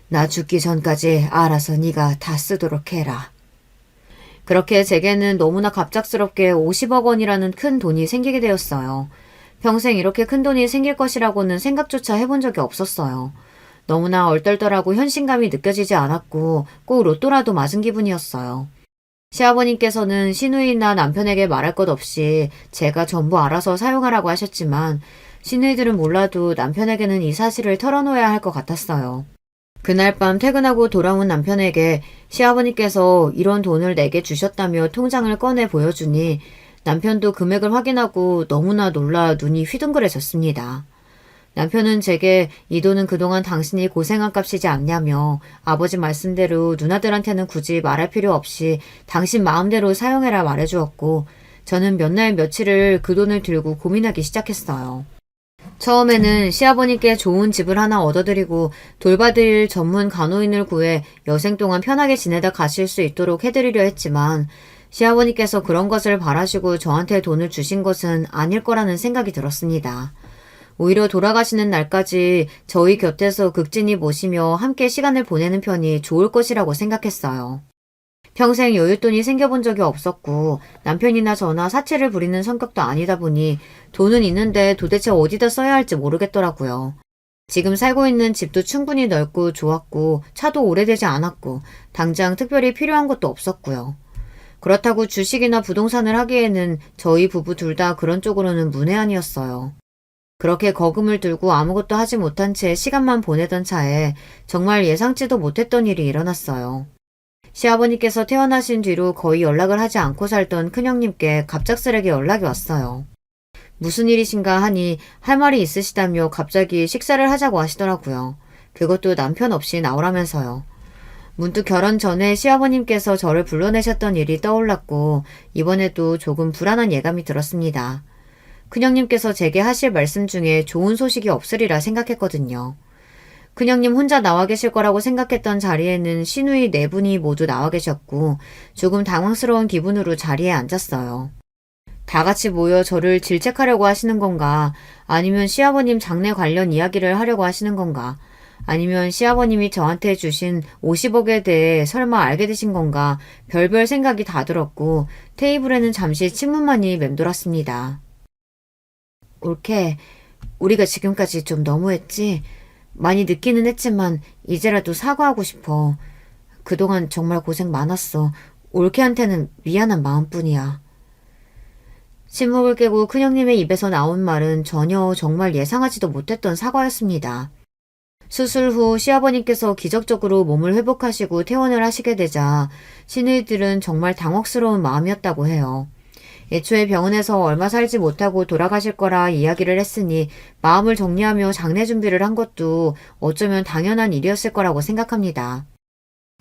나 죽기 전까지 알아서 네가 다 쓰도록 해라. 그렇게 제게는 너무나 갑작스럽게 50억 원이라는 큰 돈이 생기게 되었어요. 평생 이렇게 큰 돈이 생길 것이라고는 생각조차 해본 적이 없었어요. 너무나 얼떨떨하고 현실감이 느껴지지 않았고 꼭 로또라도 맞은 기분이었어요. 시아버님께서는 시누이나 남편에게 말할 것 없이 제가 전부 알아서 사용하라고 하셨지만 시누이들은 몰라도 남편에게는 이 사실을 털어놓아야 할 것 같았어요. 그날 밤 퇴근하고 돌아온 남편에게 시아버님께서 이런 돈을 내게 주셨다며 통장을 꺼내 보여주니 남편도 금액을 확인하고 너무나 놀라 눈이 휘둥그레졌습니다. 남편은 제게 이 돈은 그동안 당신이 고생한 값이지 않냐며 아버지 말씀대로 누나들한테는 굳이 말할 필요 없이 당신 마음대로 사용해라 말해주었고 저는 몇 날 며칠을 그 돈을 들고 고민하기 시작했어요. 처음에는 시아버님께 좋은 집을 하나 얻어드리고 돌봐드릴 전문 간호인을 구해 여생 동안 편하게 지내다 가실 수 있도록 해드리려 했지만 시아버님께서 그런 것을 바라시고 저한테 돈을 주신 것은 아닐 거라는 생각이 들었습니다. 오히려 돌아가시는 날까지 저희 곁에서 극진히 모시며 함께 시간을 보내는 편이 좋을 것이라고 생각했어요. 평생 여윳돈이 생겨본 적이 없었고 남편이나 저나 사채를 부리는 성격도 아니다 보니 돈은 있는데 도대체 어디다 써야 할지 모르겠더라고요. 지금 살고 있는 집도 충분히 넓고 좋았고 차도 오래되지 않았고 당장 특별히 필요한 것도 없었고요. 그렇다고 주식이나 부동산을 하기에는 저희 부부 둘 다 그런 쪽으로는 문외한이었어요. 그렇게 거금을 들고 아무것도 하지 못한 채 시간만 보내던 차에 정말 예상치도 못했던 일이 일어났어요. 시아버님께서 태어나신 뒤로 거의 연락을 하지 않고 살던 큰형님께 갑작스레게 연락이 왔어요. 무슨 일이신가 하니 할 말이 있으시다며 갑자기 식사를 하자고 하시더라고요. 그것도 남편 없이 나오라면서요. 문득 결혼 전에 시아버님께서 저를 불러내셨던 일이 떠올랐고 이번에도 조금 불안한 예감이 들었습니다. 큰형님께서 제게 하실 말씀 중에 좋은 소식이 없으리라 생각했거든요. 큰형님 혼자 나와 계실 거라고 생각했던 자리에는 시누이 네 분이 모두 나와 계셨고 조금 당황스러운 기분으로 자리에 앉았어요. 다 같이 모여 저를 질책하려고 하시는 건가? 아니면 시아버님 장례 관련 이야기를 하려고 하시는 건가? 아니면 시아버님이 저한테 주신 50억에 대해 설마 알게 되신 건가? 별별 생각이 다 들었고 테이블에는 잠시 침문만이 맴돌았습니다. 올케, 우리가 지금까지 좀 너무했지? 많이 늦기는 했지만 이제라도 사과하고 싶어. 그동안 정말 고생 많았어. 올케한테는 미안한 마음뿐이야. 침묵을 깨고 큰형님의 입에서 나온 말은 전혀 정말 예상하지도 못했던 사과였습니다. 수술 후 시아버님께서 기적적으로 몸을 회복하시고 퇴원을 하시게 되자 시누이들은 정말 당혹스러운 마음이었다고 해요. 애초에 병원에서 얼마 살지 못하고 돌아가실 거라 이야기를 했으니 마음을 정리하며 장례 준비를 한 것도 어쩌면 당연한 일이었을 거라고 생각합니다.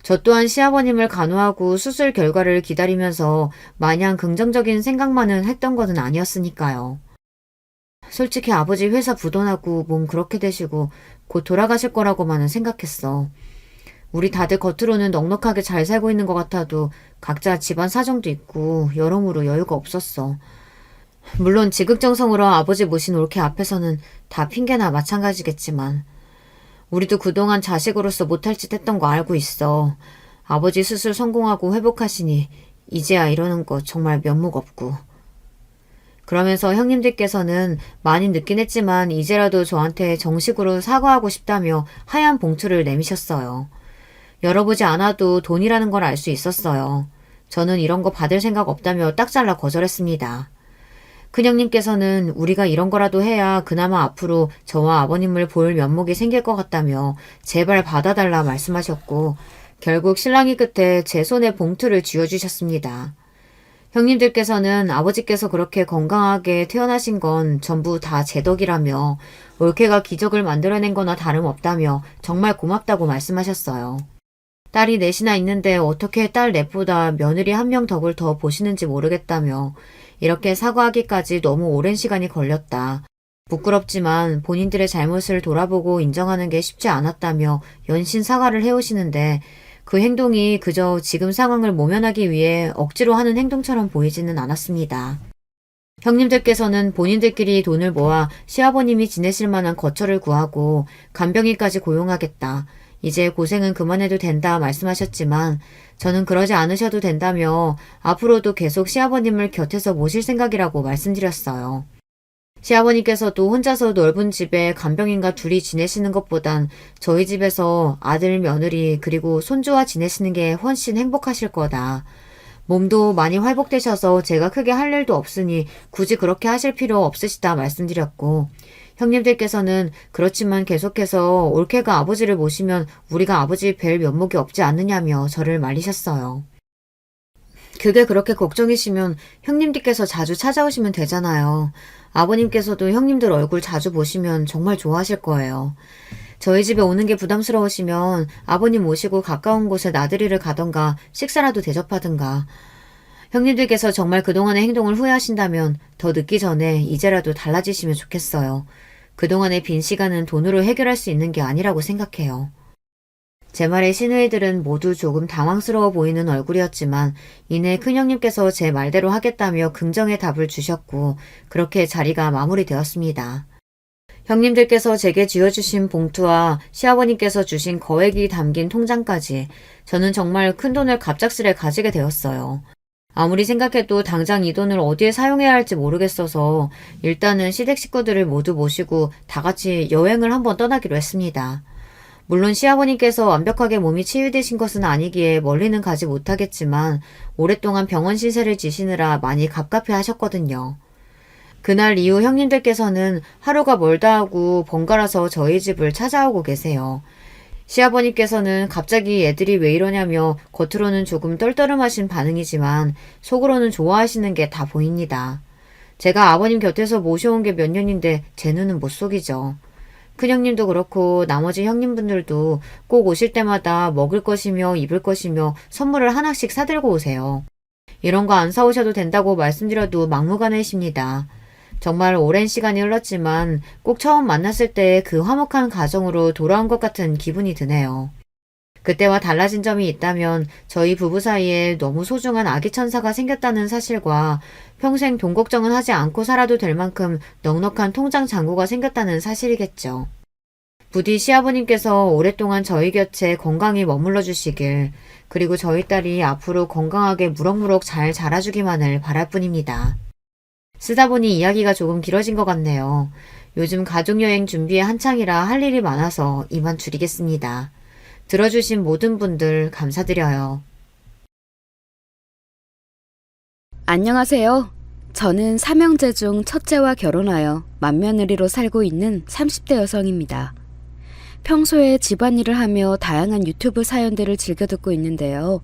저 또한 시아버님을 간호하고 수술 결과를 기다리면서 마냥 긍정적인 생각만은 했던 것은 아니었으니까요. 솔직히 아버지 회사 부도나고 몸 그렇게 되시고 곧 돌아가실 거라고만은 생각했어. 우리 다들 겉으로는 넉넉하게 잘 살고 있는 것 같아도 각자 집안 사정도 있고 여러모로 여유가 없었어. 물론 지극정성으로 아버지 모신 올케 앞에서는 다 핑계나 마찬가지겠지만 우리도 그동안 자식으로서 못할 짓 했던 거 알고 있어. 아버지 수술 성공하고 회복하시니 이제야 이러는 거 정말 면목 없고. 그러면서 형님들께서는 많이 늦긴 했지만 이제라도 저한테 정식으로 사과하고 싶다며 하얀 봉투를 내미셨어요. 열어보지 않아도 돈이라는 걸 알 수 있었어요. 저는 이런 거 받을 생각 없다며 딱 잘라 거절했습니다. 큰형님께서는 우리가 이런 거라도 해야 그나마 앞으로 저와 아버님을 볼 면목이 생길 것 같다며 제발 받아달라 말씀하셨고 결국 신랑이 끝에 제 손에 봉투를 쥐어주셨습니다. 형님들께서는 아버지께서 그렇게 건강하게 태어나신 건 전부 다 제 덕이라며 올케가 기적을 만들어낸 거나 다름없다며 정말 고맙다고 말씀하셨어요. 딸이 넷이나 있는데 어떻게 딸 넷보다 며느리 한 명 덕을 더 보시는지 모르겠다며 이렇게 사과하기까지 너무 오랜 시간이 걸렸다. 부끄럽지만 본인들의 잘못을 돌아보고 인정하는 게 쉽지 않았다며 연신 사과를 해오시는데 그 행동이 그저 지금 상황을 모면하기 위해 억지로 하는 행동처럼 보이지는 않았습니다. 형님들께서는 본인들끼리 돈을 모아 시아버님이 지내실 만한 거처를 구하고 간병인까지 고용하겠다. 이제 고생은 그만해도 된다 말씀하셨지만 저는 그러지 않으셔도 된다며 앞으로도 계속 시아버님을 곁에서 모실 생각이라고 말씀드렸어요. 시아버님께서도 혼자서 넓은 집에 간병인과 둘이 지내시는 것보단 저희 집에서 아들, 며느리 그리고 손주와 지내시는 게 훨씬 행복하실 거다. 몸도 많이 회복되셔서 제가 크게 할 일도 없으니 굳이 그렇게 하실 필요 없으시다 말씀드렸고 형님들께서는 그렇지만 계속해서 올케가 아버지를 모시면 우리가 아버지 뵐 면목이 없지 않느냐며 저를 말리셨어요. 그게 그렇게 걱정이시면 형님들께서 자주 찾아오시면 되잖아요. 아버님께서도 형님들 얼굴 자주 보시면 정말 좋아하실 거예요. 저희 집에 오는 게 부담스러우시면 아버님 모시고 가까운 곳에 나들이를 가던가 식사라도 대접하든가. 형님들께서 정말 그동안의 행동을 후회하신다면 더 늦기 전에 이제라도 달라지시면 좋겠어요. 그동안의 빈 시간은 돈으로 해결할 수 있는 게 아니라고 생각해요. 제 말에 시누이들은 모두 조금 당황스러워 보이는 얼굴이었지만 이내 큰형님께서 제 말대로 하겠다며 긍정의 답을 주셨고 그렇게 자리가 마무리되었습니다. 형님들께서 제게 쥐어주신 봉투와 시아버님께서 주신 거액이 담긴 통장까지 저는 정말 큰 돈을 갑작스레 가지게 되었어요. 아무리 생각해도 당장 이 돈을 어디에 사용해야 할지 모르겠어서 일단은 시댁 식구들을 모두 모시고 다 같이 여행을 한번 떠나기로 했습니다. 물론 시아버님께서 완벽하게 몸이 치유되신 것은 아니기에 멀리는 가지 못하겠지만 오랫동안 병원 신세를 지시느라 많이 갑갑해 하셨거든요. 그날 이후 형님들께서는 하루가 멀다 하고 번갈아서 저희 집을 찾아오고 계세요. 시아버님께서는 갑자기 애들이 왜 이러냐며 겉으로는 조금 떨떠름하신 반응이지만 속으로는 좋아하시는 게 다 보입니다. 제가 아버님 곁에서 모셔온 게 몇 년인데 제 눈은 못 속이죠. 큰형님도 그렇고 나머지 형님분들도 꼭 오실 때마다 먹을 것이며 입을 것이며 선물을 하나씩 사들고 오세요. 이런 거 안 사오셔도 된다고 말씀드려도 막무가내이십니다. 정말 오랜 시간이 흘렀지만 꼭 처음 만났을 때 그 화목한 가정으로 돌아온 것 같은 기분이 드네요. 그때와 달라진 점이 있다면 저희 부부 사이에 너무 소중한 아기 천사가 생겼다는 사실과 평생 돈 걱정은 하지 않고 살아도 될 만큼 넉넉한 통장 잔고가 생겼다는 사실이겠죠. 부디 시아버님께서 오랫동안 저희 곁에 건강히 머물러 주시길, 그리고 저희 딸이 앞으로 건강하게 무럭무럭 잘 자라주기만을 바랄 뿐입니다. 쓰다 보니 이야기가 조금 길어진 것 같네요. 요즘 가족여행 준비에 한창이라 할 일이 많아서 이만 줄이겠습니다. 들어주신 모든 분들 감사드려요.
안녕하세요. 저는 삼형제 중 첫째와 결혼하여 맏며느리로 살고 있는 30대 여성입니다. 평소에 집안일을 하며 다양한 유튜브 사연들을 즐겨 듣고 있는데요.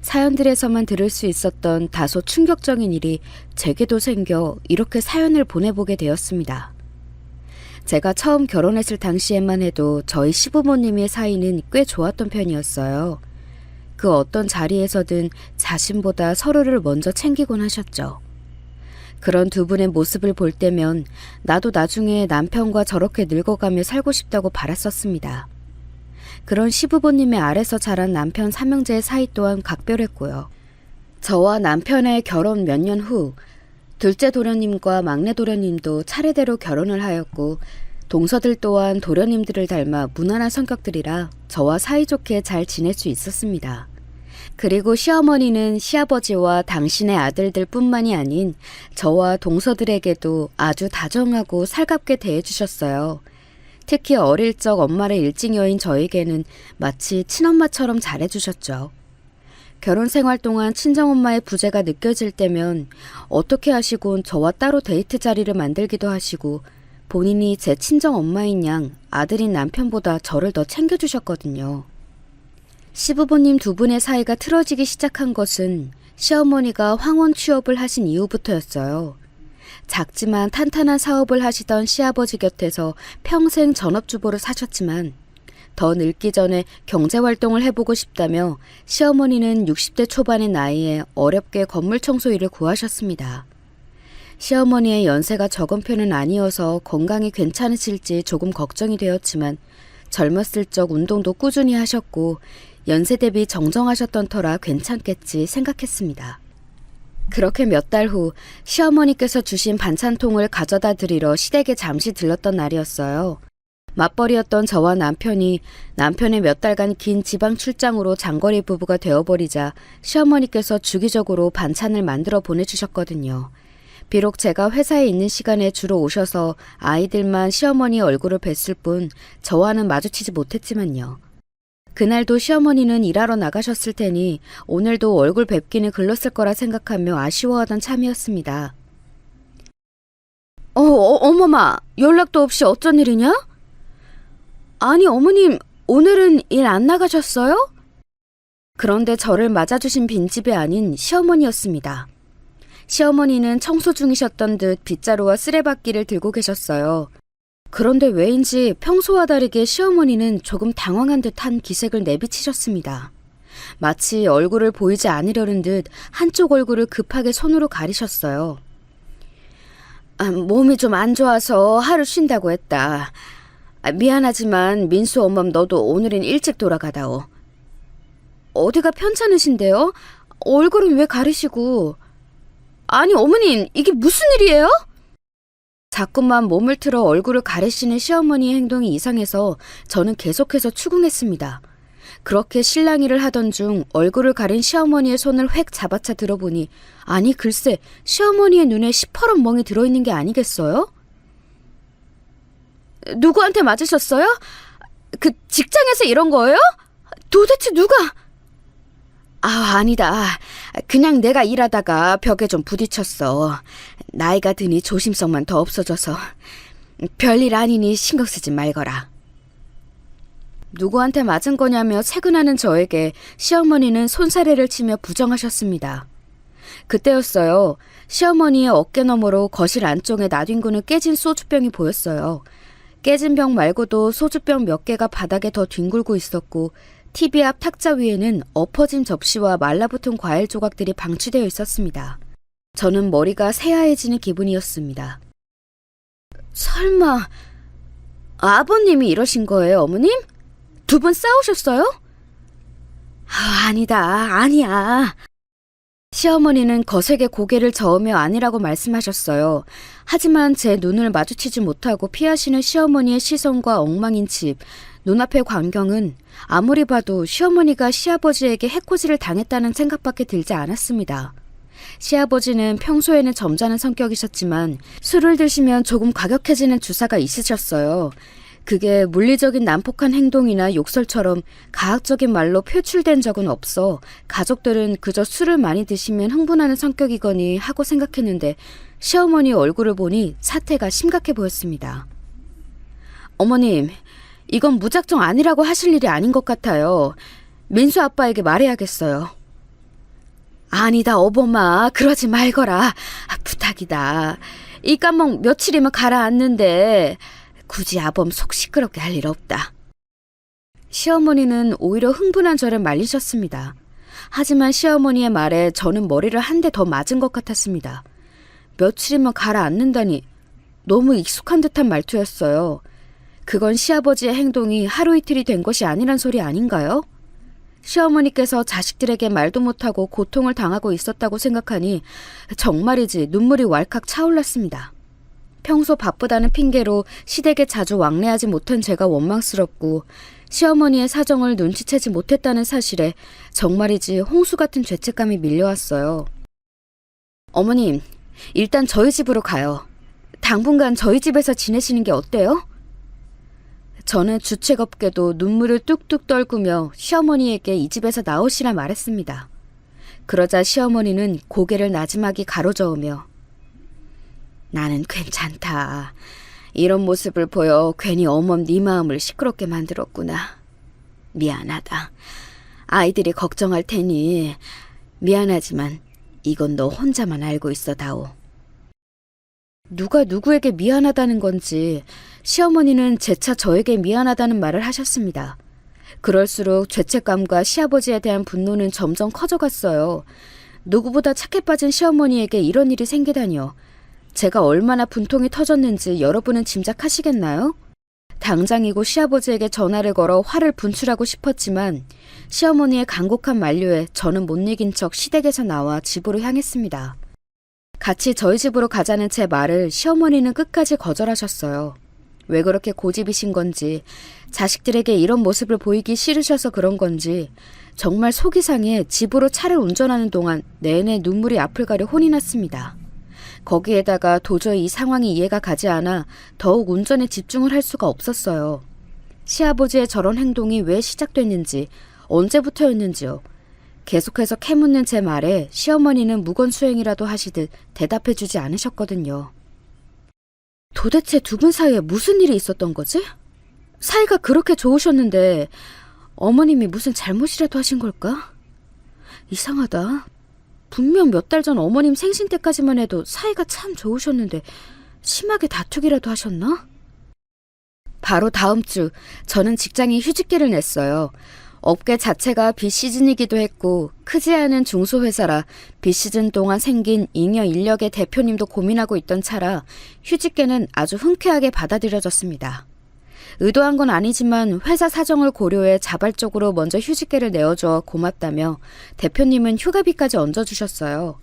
사연들에서만 들을 수 있었던 다소 충격적인 일이 제게도 생겨 이렇게 사연을 보내보게 되었습니다. 제가 처음 결혼했을 당시에만 해도 저희 시부모님의 사이는 꽤 좋았던 편이었어요. 그 어떤 자리에서든 자신보다 서로를 먼저 챙기곤 하셨죠. 그런 두 분의 모습을 볼 때면 나도 나중에 남편과 저렇게 늙어가며 살고 싶다고 바랐었습니다. 그런 시부모님의 아래서 자란 남편 삼형제의 사이 또한 각별했고요. 저와 남편의 결혼 몇 년 후 둘째 도련님과 막내 도련님도 차례대로 결혼을 하였고, 동서들 또한 도련님들을 닮아 무난한 성격들이라 저와 사이좋게 잘 지낼 수 있었습니다. 그리고 시어머니는 시아버지와 당신의 아들들 뿐만이 아닌 저와 동서들에게도 아주 다정하고 살갑게 대해주셨어요. 특히 어릴 적 엄마를 일찍 여인 저에게는 마치 친엄마처럼 잘해주셨죠. 결혼 생활 동안 친정엄마의 부재가 느껴질 때면 어떻게 하시곤 저와 따로 데이트 자리를 만들기도 하시고, 본인이 제 친정엄마인 양 아들인 남편보다 저를 더 챙겨주셨거든요. 시부모님 두 분의 사이가 틀어지기 시작한 것은 시어머니가 황혼 취업을 하신 이후부터였어요. 작지만 탄탄한 사업을 하시던 시아버지 곁에서 평생 전업주부로 사셨지만 더 늙기 전에 경제활동을 해보고 싶다며 시어머니는 60대 초반의 나이에 어렵게 건물 청소 일을 구하셨습니다. 시어머니의 연세가 적은 편은 아니어서 건강이 괜찮으실지 조금 걱정이 되었지만 젊었을 적 운동도 꾸준히 하셨고 연세 대비 정정하셨던 터라 괜찮겠지 생각했습니다. 그렇게 몇 달 후 시어머니께서 주신 반찬통을 가져다 드리러 시댁에 잠시 들렀던 날이었어요. 맞벌이였던 저와 남편이 남편의 몇 달간 긴 지방 출장으로 장거리 부부가 되어버리자 시어머니께서 주기적으로 반찬을 만들어 보내주셨거든요. 비록 제가 회사에 있는 시간에 주로 오셔서 아이들만 시어머니 얼굴을 뵀을 뿐 저와는 마주치지 못했지만요. 그날도 시어머니는 일하러 나가셨을 테니 오늘도 얼굴 뵙기는 글렀을 거라 생각하며 아쉬워하던 참이었습니다. 어머마, 연락도 없이 어쩐 일이냐? 아니 어머님, 오늘은 일 안 나가셨어요? 그런데 저를 맞아주신 빈집이 아닌 시어머니였습니다. 시어머니는 청소 중이셨던 듯 빗자루와 쓰레받기를 들고 계셨어요. 그런데 왜인지 평소와 다르게 시어머니는 조금 당황한 듯한 기색을 내비치셨습니다. 마치 얼굴을 보이지 않으려는 듯 한쪽 얼굴을 급하게 손으로 가리셨어요. 몸이 좀 안 좋아서 하루 쉰다고 했다. 미안하지만 민수 엄맘 너도 오늘은 일찍 돌아가다오. 어디가 편찮으신데요? 얼굴은 왜 가리시고. 아니 어머님, 이게 무슨 일이에요? 자꾸만 몸을 틀어 얼굴을 가리시는 시어머니의 행동이 이상해서 저는 계속해서 추궁했습니다. 그렇게 실랑이를 하던 중 얼굴을 가린 시어머니의 손을 획 잡아채 들어보니 아니 글쎄 시어머니의 눈에 시퍼런 멍이 들어있는 게 아니겠어요? 누구한테 맞으셨어요? 그 직장에서 이런 거예요? 도대체 누가? 아니다. 그냥 내가 일하다가 벽에 좀 부딪혔어. 나이가 드니 조심성만 더 없어져서. 별일 아니니 신경 쓰지 말거라. 누구한테 맞은 거냐며 채근하는 저에게 시어머니는 손사래를 치며 부정하셨습니다. 그때였어요. 시어머니의 어깨 너머로 거실 안쪽에 나뒹구는 깨진 소주병이 보였어요. 깨진 병 말고도 소주병 몇 개가 바닥에 더 뒹굴고 있었고 TV 앞 탁자 위에는 엎어진 접시와 말라붙은 과일 조각들이 방치되어 있었습니다. 저는 머리가 새하얘지는 기분이었습니다. 설마 아버님이 이러신 거예요, 어머님? 두 분 싸우셨어요? 아니다, 아니야. 시어머니는 거세게 고개를 저으며 아니라고 말씀하셨어요. 하지만 제 눈을 마주치지 못하고 피하시는 시어머니의 시선과 엉망인 집, 눈앞의 광경은 아무리 봐도 시어머니가 시아버지에게 해코지를 당했다는 생각밖에 들지 않았습니다. 시아버지는 평소에는 점잖은 성격이셨지만 술을 드시면 조금 과격해지는 주사가 있으셨어요. 그게 물리적인 난폭한 행동이나 욕설처럼 가학적인 말로 표출된 적은 없어 가족들은 그저 술을 많이 드시면 흥분하는 성격이거니 하고 생각했는데 시어머니 얼굴을 보니 사태가 심각해 보였습니다. 어머님, 이건 무작정 아니라고 하실 일이 아닌 것 같아요. 민수 아빠에게 말해야겠어요. 아니다, 어버마. 그러지 말거라. 부탁이다. 이 감목 며칠이면 가라앉는데 굳이 아범 속 시끄럽게 할 일 없다. 시어머니는 오히려 흥분한 저를 말리셨습니다. 하지만 시어머니의 말에 저는 머리를 한 대 더 맞은 것 같았습니다. 며칠이면 가라앉는다니 너무 익숙한 듯한 말투였어요. 그건 시아버지의 행동이 하루 이틀이 된 것이 아니란 소리 아닌가요? 시어머니께서 자식들에게 말도 못하고 고통을 당하고 있었다고 생각하니 정말이지 눈물이 왈칵 차올랐습니다. 평소 바쁘다는 핑계로 시댁에 자주 왕래하지 못한 제가 원망스럽고 시어머니의 사정을 눈치채지 못했다는 사실에 정말이지 홍수 같은 죄책감이 밀려왔어요. 어머님, 일단 저희 집으로 가요. 당분간 저희 집에서 지내시는 게 어때요? 저는 주책없게도 눈물을 뚝뚝 떨구며 시어머니에게 이 집에서 나오시라 말했습니다. 그러자 시어머니는 고개를 나지막이 가로저으며 나는 괜찮다. 이런 모습을 보여 괜히 어멈 네 마음을 시끄럽게 만들었구나. 미안하다. 아이들이 걱정할 테니 미안하지만 이건 너 혼자만 알고 있어 다오. 누가 누구에게 미안하다는 건지 시어머니는 재차 저에게 미안하다는 말을 하셨습니다. 그럴수록 죄책감과 시아버지에 대한 분노는 점점 커져갔어요. 누구보다 착해 빠진 시어머니에게 이런 일이 생기다니요. 제가 얼마나 분통이 터졌는지 여러분은 짐작하시겠나요? 당장이고 시아버지에게 전화를 걸어 화를 분출하고 싶었지만 시어머니의 간곡한 만류에 저는 못 이긴 척 시댁에서 나와 집으로 향했습니다. 같이 저희 집으로 가자는 제 말을 시어머니는 끝까지 거절하셨어요. 왜 그렇게 고집이신 건지, 자식들에게 이런 모습을 보이기 싫으셔서 그런 건지 정말 속이 상해 집으로 차를 운전하는 동안 내내 눈물이 앞을 가려 혼이 났습니다. 거기에다가 도저히 이 상황이 이해가 가지 않아 더욱 운전에 집중을 할 수가 없었어요. 시아버지의 저런 행동이 왜 시작됐는지, 언제부터였는지요. 계속해서 캐묻는 제 말에 시어머니는 무건수행이라도 하시듯 대답해주지 않으셨거든요. 도대체 두 분 사이에 무슨 일이 있었던 거지? 사이가 그렇게 좋으셨는데 어머님이 무슨 잘못이라도 하신 걸까? 이상하다. 분명 몇 달 전 어머님 생신 때까지만 해도 사이가 참 좋으셨는데 심하게 다투기라도 하셨나? 바로 다음 주 저는 직장에 휴직계를 냈어요. 업계 자체가 비시즌이기도 했고 크지 않은 중소회사라 비시즌 동안 생긴 잉여 인력의 대표님도 고민하고 있던 차라 휴직계는 아주 흔쾌하게 받아들여졌습니다. 의도한 건 아니지만 회사 사정을 고려해 자발적으로 먼저 휴직계를 내어줘 고맙다며 대표님은 휴가비까지 얹어주셨어요.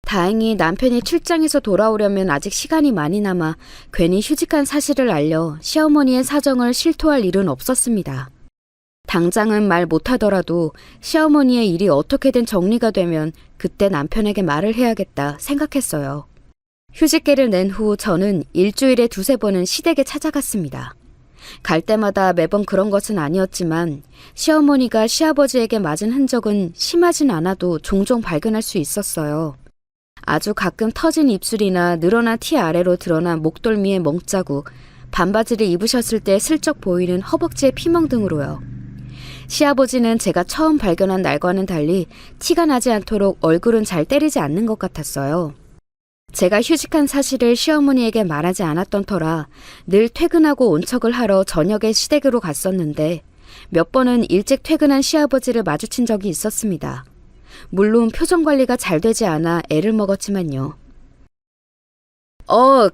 다행히 남편이 출장에서 돌아오려면 아직 시간이 많이 남아 괜히 휴직한 사실을 알려 시어머니의 사정을 실토할 일은 없었습니다. 당장은 말 못하더라도 시어머니의 일이 어떻게든 정리가 되면 그때 남편에게 말을 해야겠다 생각했어요. 휴직계를 낸 후 저는 일주일에 2-3번은 시댁에 찾아갔습니다. 갈 때마다 매번 그런 것은 아니었지만 시어머니가 시아버지에게 맞은 흔적은 심하진 않아도 종종 발견할 수 있었어요. 아주 가끔 터진 입술이나 늘어난 티 아래로 드러난 목덜미의 멍자국, 반바지를 입으셨을 때 슬쩍 보이는 허벅지의 피멍 등으로요. 시아버지는 제가 처음 발견한 날과는 달리 티가 나지 않도록 얼굴은 잘 때리지 않는 것 같았어요. 제가 휴직한 사실을 시어머니에게 말하지 않았던 터라 늘 퇴근하고 온 척을 하러 저녁에 시댁으로 갔었는데 몇 번은 일찍 퇴근한 시아버지를 마주친 적이 있었습니다. 물론 표정 관리가 잘 되지 않아 애를 먹었지만요.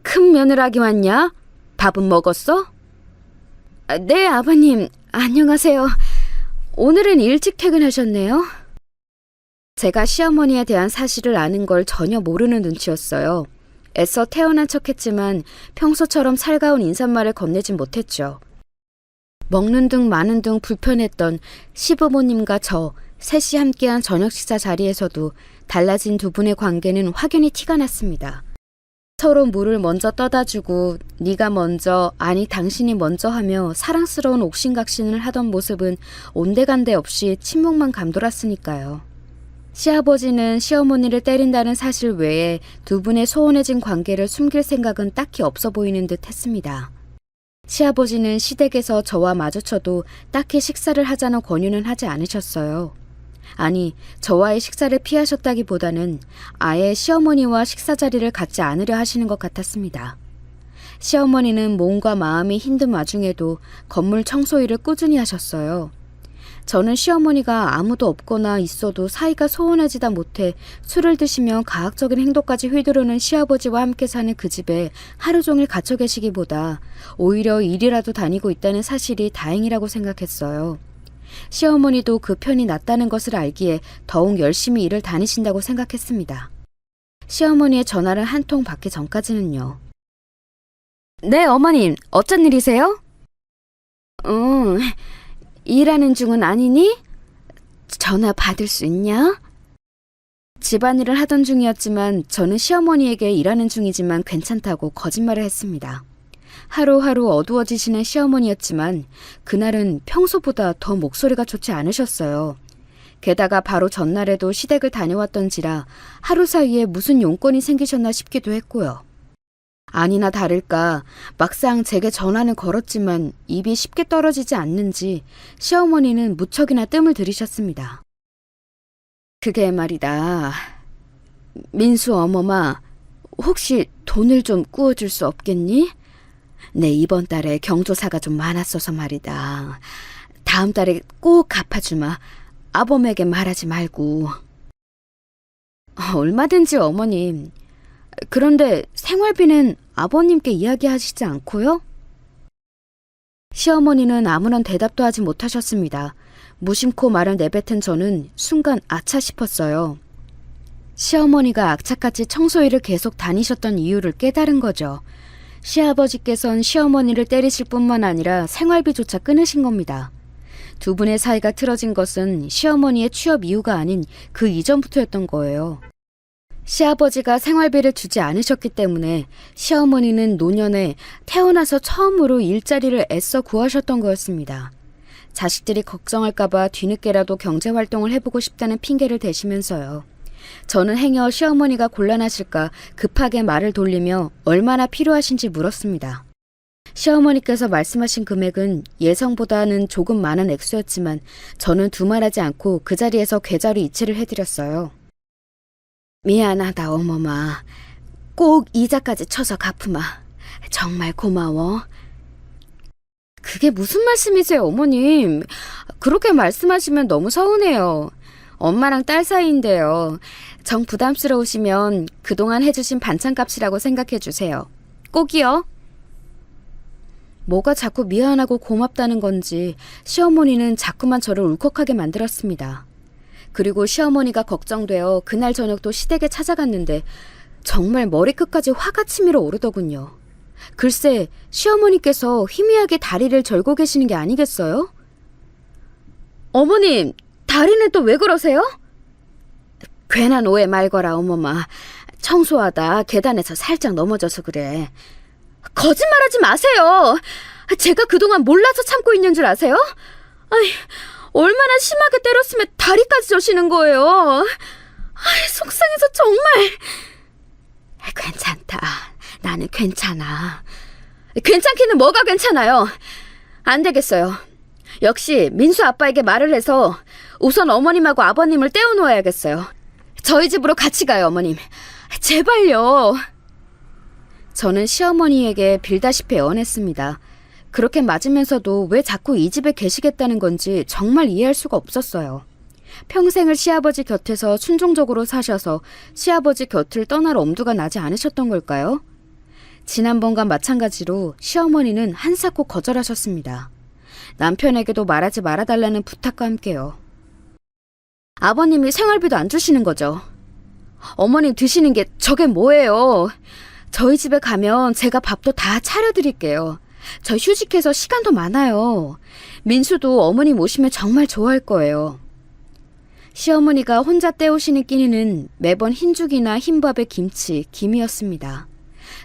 큰 며느라기 왔냐? 밥은 먹었어? 네, 아버님. 안녕하세요. 오늘은 일찍 퇴근하셨네요. 제가 시어머니에 대한 사실을 아는 걸 전혀 모르는 눈치였어요. 애써 태어난 척했지만 평소처럼 살가운 인사말을 건네진 못했죠. 먹는 둥 마는 둥 불편했던 시부모님과 저 셋이 함께한 저녁 식사 자리에서도 달라진 두 분의 관계는 확연히 티가 났습니다. 서로 물을 먼저 떠다주고 네가 먼저 아니 당신이 먼저 하며 사랑스러운 옥신각신을 하던 모습은 온데간데 없이 침묵만 감돌았으니까요. 시아버지는 시어머니를 때린다는 사실 외에 두 분의 소원해진 관계를 숨길 생각은 딱히 없어 보이는 듯 했습니다. 시아버지는 시댁에서 저와 마주쳐도 딱히 식사를 하자는 권유는 하지 않으셨어요. 아니, 저와의 식사를 피하셨다기보다는 아예 시어머니와 식사 자리를 갖지 않으려 하시는 것 같았습니다. 시어머니는 몸과 마음이 힘든 와중에도 건물 청소 일을 꾸준히 하셨어요. 저는 시어머니가 아무도 없거나 있어도 사이가 소원하지다 못해 술을 드시며 가학적인 행동까지 휘두르는 시아버지와 함께 사는 그 집에 하루 종일 갇혀 계시기보다 오히려 일이라도 다니고 있다는 사실이 다행이라고 생각했어요. 시어머니도 그 편이 낫다는 것을 알기에 더욱 열심히 일을 다니신다고 생각했습니다. 시어머니의 전화를 한 통 받기 전까지는요. 네, 어머님, 어쩐 일이세요? 일하는 중은 아니니? 전화 받을 수 있냐? 집안일을 하던 중이었지만 저는 시어머니에게 일하는 중이지만 괜찮다고 거짓말을 했습니다. 하루하루 어두워지시는 시어머니였지만 그날은 평소보다 더 목소리가 좋지 않으셨어요. 게다가 바로 전날에도 시댁을 다녀왔던지라 하루 사이에 무슨 용건이 생기셨나 싶기도 했고요. 아니나 다를까 막상 제게 전화는 걸었지만 입이 쉽게 떨어지지 않는지 시어머니는 무척이나 뜸을 들이셨습니다. 그게 말이다. 민수 어머마, 혹시 돈을 좀 꾸어줄 수 없겠니? 내 이번 달에 경조사가 좀 많았어서 말이다. 다음 달에 꼭 갚아주마. 아범에게 말하지 말고. 얼마든지 어머님. 그런데 생활비는 아버님께 이야기하시지 않고요? 시어머니는 아무런 대답도 하지 못하셨습니다. 무심코 말을 내뱉은 저는 순간 아차 싶었어요. 시어머니가 악착같이 청소일을 계속 다니셨던 이유를 깨달은 거죠. 시아버지께선 시어머니를 때리실 뿐만 아니라 생활비조차 끊으신 겁니다. 두 분의 사이가 틀어진 것은 시어머니의 취업 이유가 아닌 그 이전부터였던 거예요. 시아버지가 생활비를 주지 않으셨기 때문에 시어머니는 노년에 태어나서 처음으로 일자리를 애써 구하셨던 거였습니다. 자식들이 걱정할까봐 뒤늦게라도 경제활동을 해보고 싶다는 핑계를 대시면서요. 저는 행여 시어머니가 곤란하실까 급하게 말을 돌리며 얼마나 필요하신지 물었습니다. 시어머니께서 말씀하신 금액은 예상보다는 조금 많은 액수였지만 저는 두말하지 않고 그 자리에서 계좌로 이체를 해드렸어요. 미안하다 어머마. 꼭 이자까지 쳐서 갚으마. 정말 고마워. 그게 무슨 말씀이세요 어머님. 그렇게 말씀하시면 너무 서운해요. 엄마랑 딸 사이인데요. 정 부담스러우시면 그동안 해주신 반찬값이라고 생각해 주세요. 꼭이요. 뭐가 자꾸 미안하고 고맙다는 건지 시어머니는 자꾸만 저를 울컥하게 만들었습니다. 그리고 시어머니가 걱정되어 그날 저녁도 시댁에 찾아갔는데 정말 머리끝까지 화가 치밀어 오르더군요. 글쎄 시어머니께서 희미하게 다리를 절고 계시는 게 아니겠어요? 어머님, 다리는 또 왜 그러세요? 괜한 오해 말거라 어머마. 청소하다 계단에서 살짝 넘어져서 그래. 거짓말하지 마세요. 제가 그동안 몰라서 참고 있는 줄 아세요? 아이, 얼마나 심하게 때렸으면 다리까지 저시는 거예요. 아이, 속상해서 정말. 괜찮다. 나는 괜찮아. 괜찮기는 뭐가 괜찮아요. 안 되겠어요. 역시 민수 아빠에게 말을 해서 우선 어머님하고 아버님을 떼어놓아야겠어요. 저희 집으로 같이 가요, 어머님. 제발요. 저는 시어머니에게 빌다시피 애원했습니다. 그렇게 맞으면서도 왜 자꾸 이 집에 계시겠다는 건지 정말 이해할 수가 없었어요. 평생을 시아버지 곁에서 순종적으로 사셔서 시아버지 곁을 떠날 엄두가 나지 않으셨던 걸까요? 지난번과 마찬가지로 시어머니는 한사코 거절하셨습니다. 남편에게도 말하지 말아달라는 부탁과 함께요. 아버님이 생활비도 안 주시는 거죠. 어머님 드시는 게 저게 뭐예요? 저희 집에 가면 제가 밥도 다 차려드릴게요. 저 휴직해서 시간도 많아요. 민수도 어머님 오시면 정말 좋아할 거예요. 시어머니가 혼자 때우시는 끼니는 매번 흰죽이나 흰밥에 김치, 김이었습니다.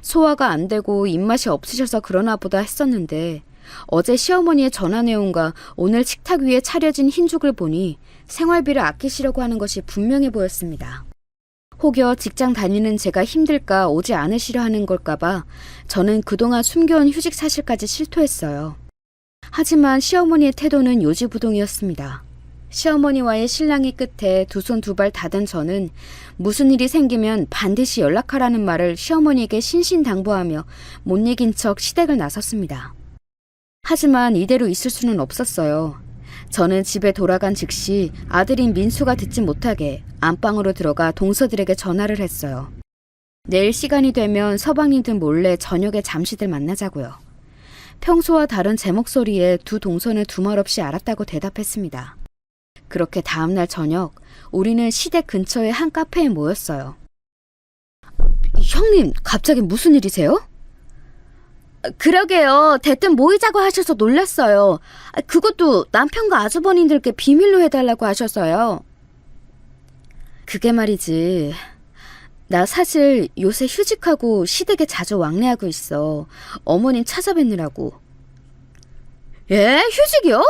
소화가 안 되고 입맛이 없으셔서 그러나 보다 했었는데 어제 시어머니의 전화 내용과 오늘 식탁 위에 차려진 흰죽을 보니 생활비를 아끼시려고 하는 것이 분명해 보였습니다. 혹여 직장 다니는 제가 힘들까 오지 않으시려 하는 걸까봐 저는 그동안 숨겨온 휴직 사실까지 실토했어요. 하지만 시어머니의 태도는 요지부동이었습니다. 시어머니와의 실랑이 끝에 두 손 두 발 닫은 저는 무슨 일이 생기면 반드시 연락하라는 말을 시어머니에게 신신당부하며 못 이긴 척 시댁을 나섰습니다. 하지만 이대로 있을 수는 없었어요. 저는 집에 돌아간 즉시 아들인 민수가 듣지 못하게 안방으로 들어가 동서들에게 전화를 했어요. 내일 시간이 되면 서방님들 몰래 저녁에 잠시들 만나자고요. 평소와 다른 제 목소리에 두 동서는 두말없이 알았다고 대답했습니다. 그렇게 다음날 저녁 우리는 시댁 근처의 한 카페에 모였어요. 형님, 갑자기 무슨 일이세요? 그러게요. 대뜸 모이자고 하셔서 놀랐어요. 그것도 남편과 아주버님들께 비밀로 해달라고 하셔서요. 그게 말이지. 나 사실 요새 휴직하고 시댁에 자주 왕래하고 있어. 어머님 찾아뵙느라고. 예? 휴직이요?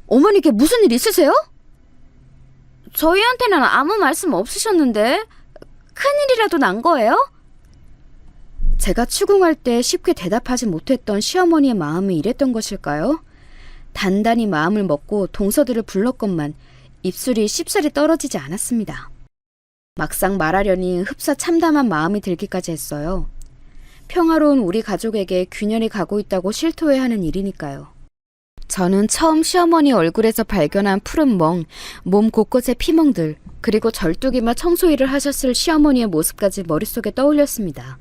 어머니께 무슨 일 있으세요? 저희한테는 아무 말씀 없으셨는데 큰일이라도 난 거예요? 제가 추궁할 때 쉽게 대답하지 못했던 시어머니의 마음이 이랬던 것일까요? 단단히 마음을 먹고 동서들을 불렀건만 입술이 쉽사리 떨어지지 않았습니다. 막상 말하려니 흡사 참담한 마음이 들기까지 했어요. 평화로운 우리 가족에게 균열이 가고 있다고 실토해야 하는 일이니까요. 저는 처음 시어머니 얼굴에서 발견한 푸른 멍, 몸 곳곳의 피멍들, 그리고 절뚝이며 청소일을 하셨을 시어머니의 모습까지 머릿속에 떠올렸습니다.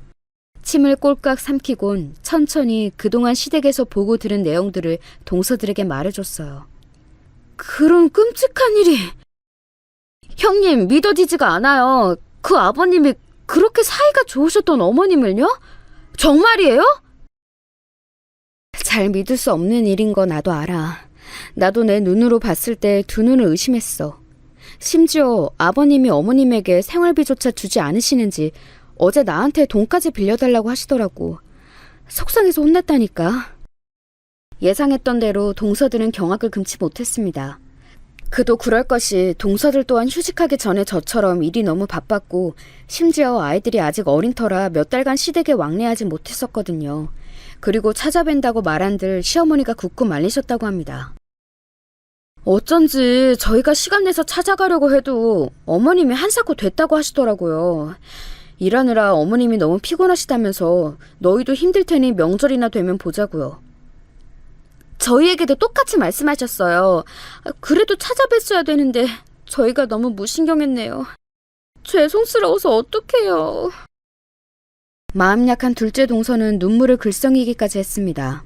침을 꼴깍 삼키곤 천천히 그동안 시댁에서 보고 들은 내용들을 동서들에게 말해줬어요. 그런 끔찍한 일이... 형님, 믿어지지가 않아요. 그 아버님이 그렇게 사이가 좋으셨던 어머님을요? 정말이에요? 잘 믿을 수 없는 일인 거 나도 알아. 나도 내 눈으로 봤을 때 두 눈을 의심했어. 심지어 아버님이 어머님에게 생활비조차 주지 않으시는지 어제 나한테 돈까지 빌려달라고 하시더라고. 속상해서 혼났다니까. 예상했던 대로 동서들은 경악을 금치 못했습니다. 그도 그럴 것이 동서들 또한 휴직하기 전에 저처럼 일이 너무 바빴고 심지어 아이들이 아직 어린 터라 몇 달간 시댁에 왕래하지 못했었거든요. 그리고 찾아뵌다고 말한들 시어머니가 굳고 말리셨다고 합니다. 어쩐지 저희가 시간 내서 찾아가려고 해도 어머님이 한사코 됐다고 하시더라고요. 일하느라 어머님이 너무 피곤하시다면서 너희도 힘들 테니 명절이나 되면 보자고요. 저희에게도 똑같이 말씀하셨어요. 그래도 찾아뵀어야 되는데 저희가 너무 무신경했네요. 죄송스러워서 어떡해요. 마음 약한 둘째 동서는 눈물을 글썽이기까지 했습니다.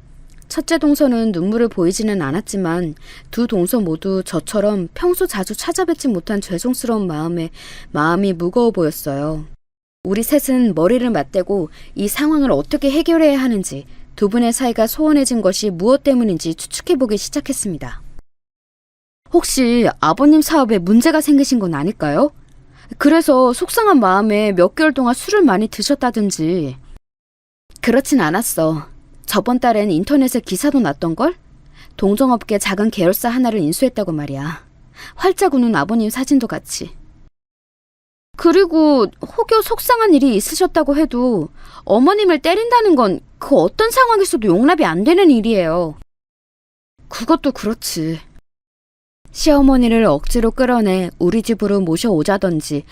첫째 동서는 눈물을 보이지는 않았지만 두 동서 모두 저처럼 평소 자주 찾아뵙지 못한 죄송스러운 마음이 무거워 보였어요. 우리 셋은 머리를 맞대고 이 상황을 어떻게 해결해야 하는지 두 분의 사이가 소원해진 것이 무엇 때문인지 추측해보기 시작했습니다. 혹시 아버님 사업에 문제가 생기신 건 아닐까요? 그래서 속상한 마음에 몇 개월 동안 술을 많이 드셨다든지. 그렇진 않았어. 저번 달엔 인터넷에 기사도 났던걸? 동종업계 작은 계열사 하나를 인수했다고 말이야. 활짝 우는 아버님 사진도 같이. 그리고 혹여 속상한 일이 있으셨다고 해도 어머님을 때린다는 건 그 어떤 상황에서도 용납이 안 되는 일이에요. 그것도 그렇지. 시어머니를 억지로 끌어내 우리 집으로 모셔오자든지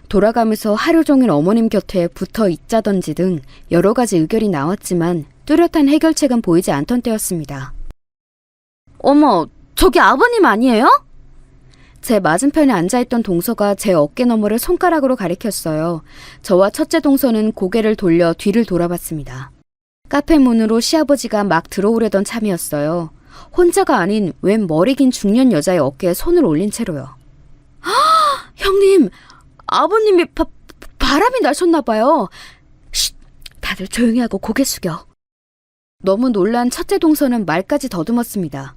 돌아가면서 하루 종일 어머님 곁에 붙어 있자든지 등 여러 가지 의견이 나왔지만 뚜렷한 해결책은 보이지 않던 때였습니다. 어머, 저기 아버님 아니에요? 제 맞은편에 앉아있던 동서가 제 어깨 너머를 손가락으로 가리켰어요. 저와 첫째 동서는 고개를 돌려 뒤를 돌아봤습니다. 카페 문으로 시아버지가 막 들어오려던 참이었어요. 혼자가 아닌 웬 머리 긴 중년 여자의 어깨에 손을 올린 채로요. 형님, 아버님이 바람이 나셨나 봐요. 쉿, 다들 조용히 하고 고개 숙여. 너무 놀란 첫째 동서는 말까지 더듬었습니다.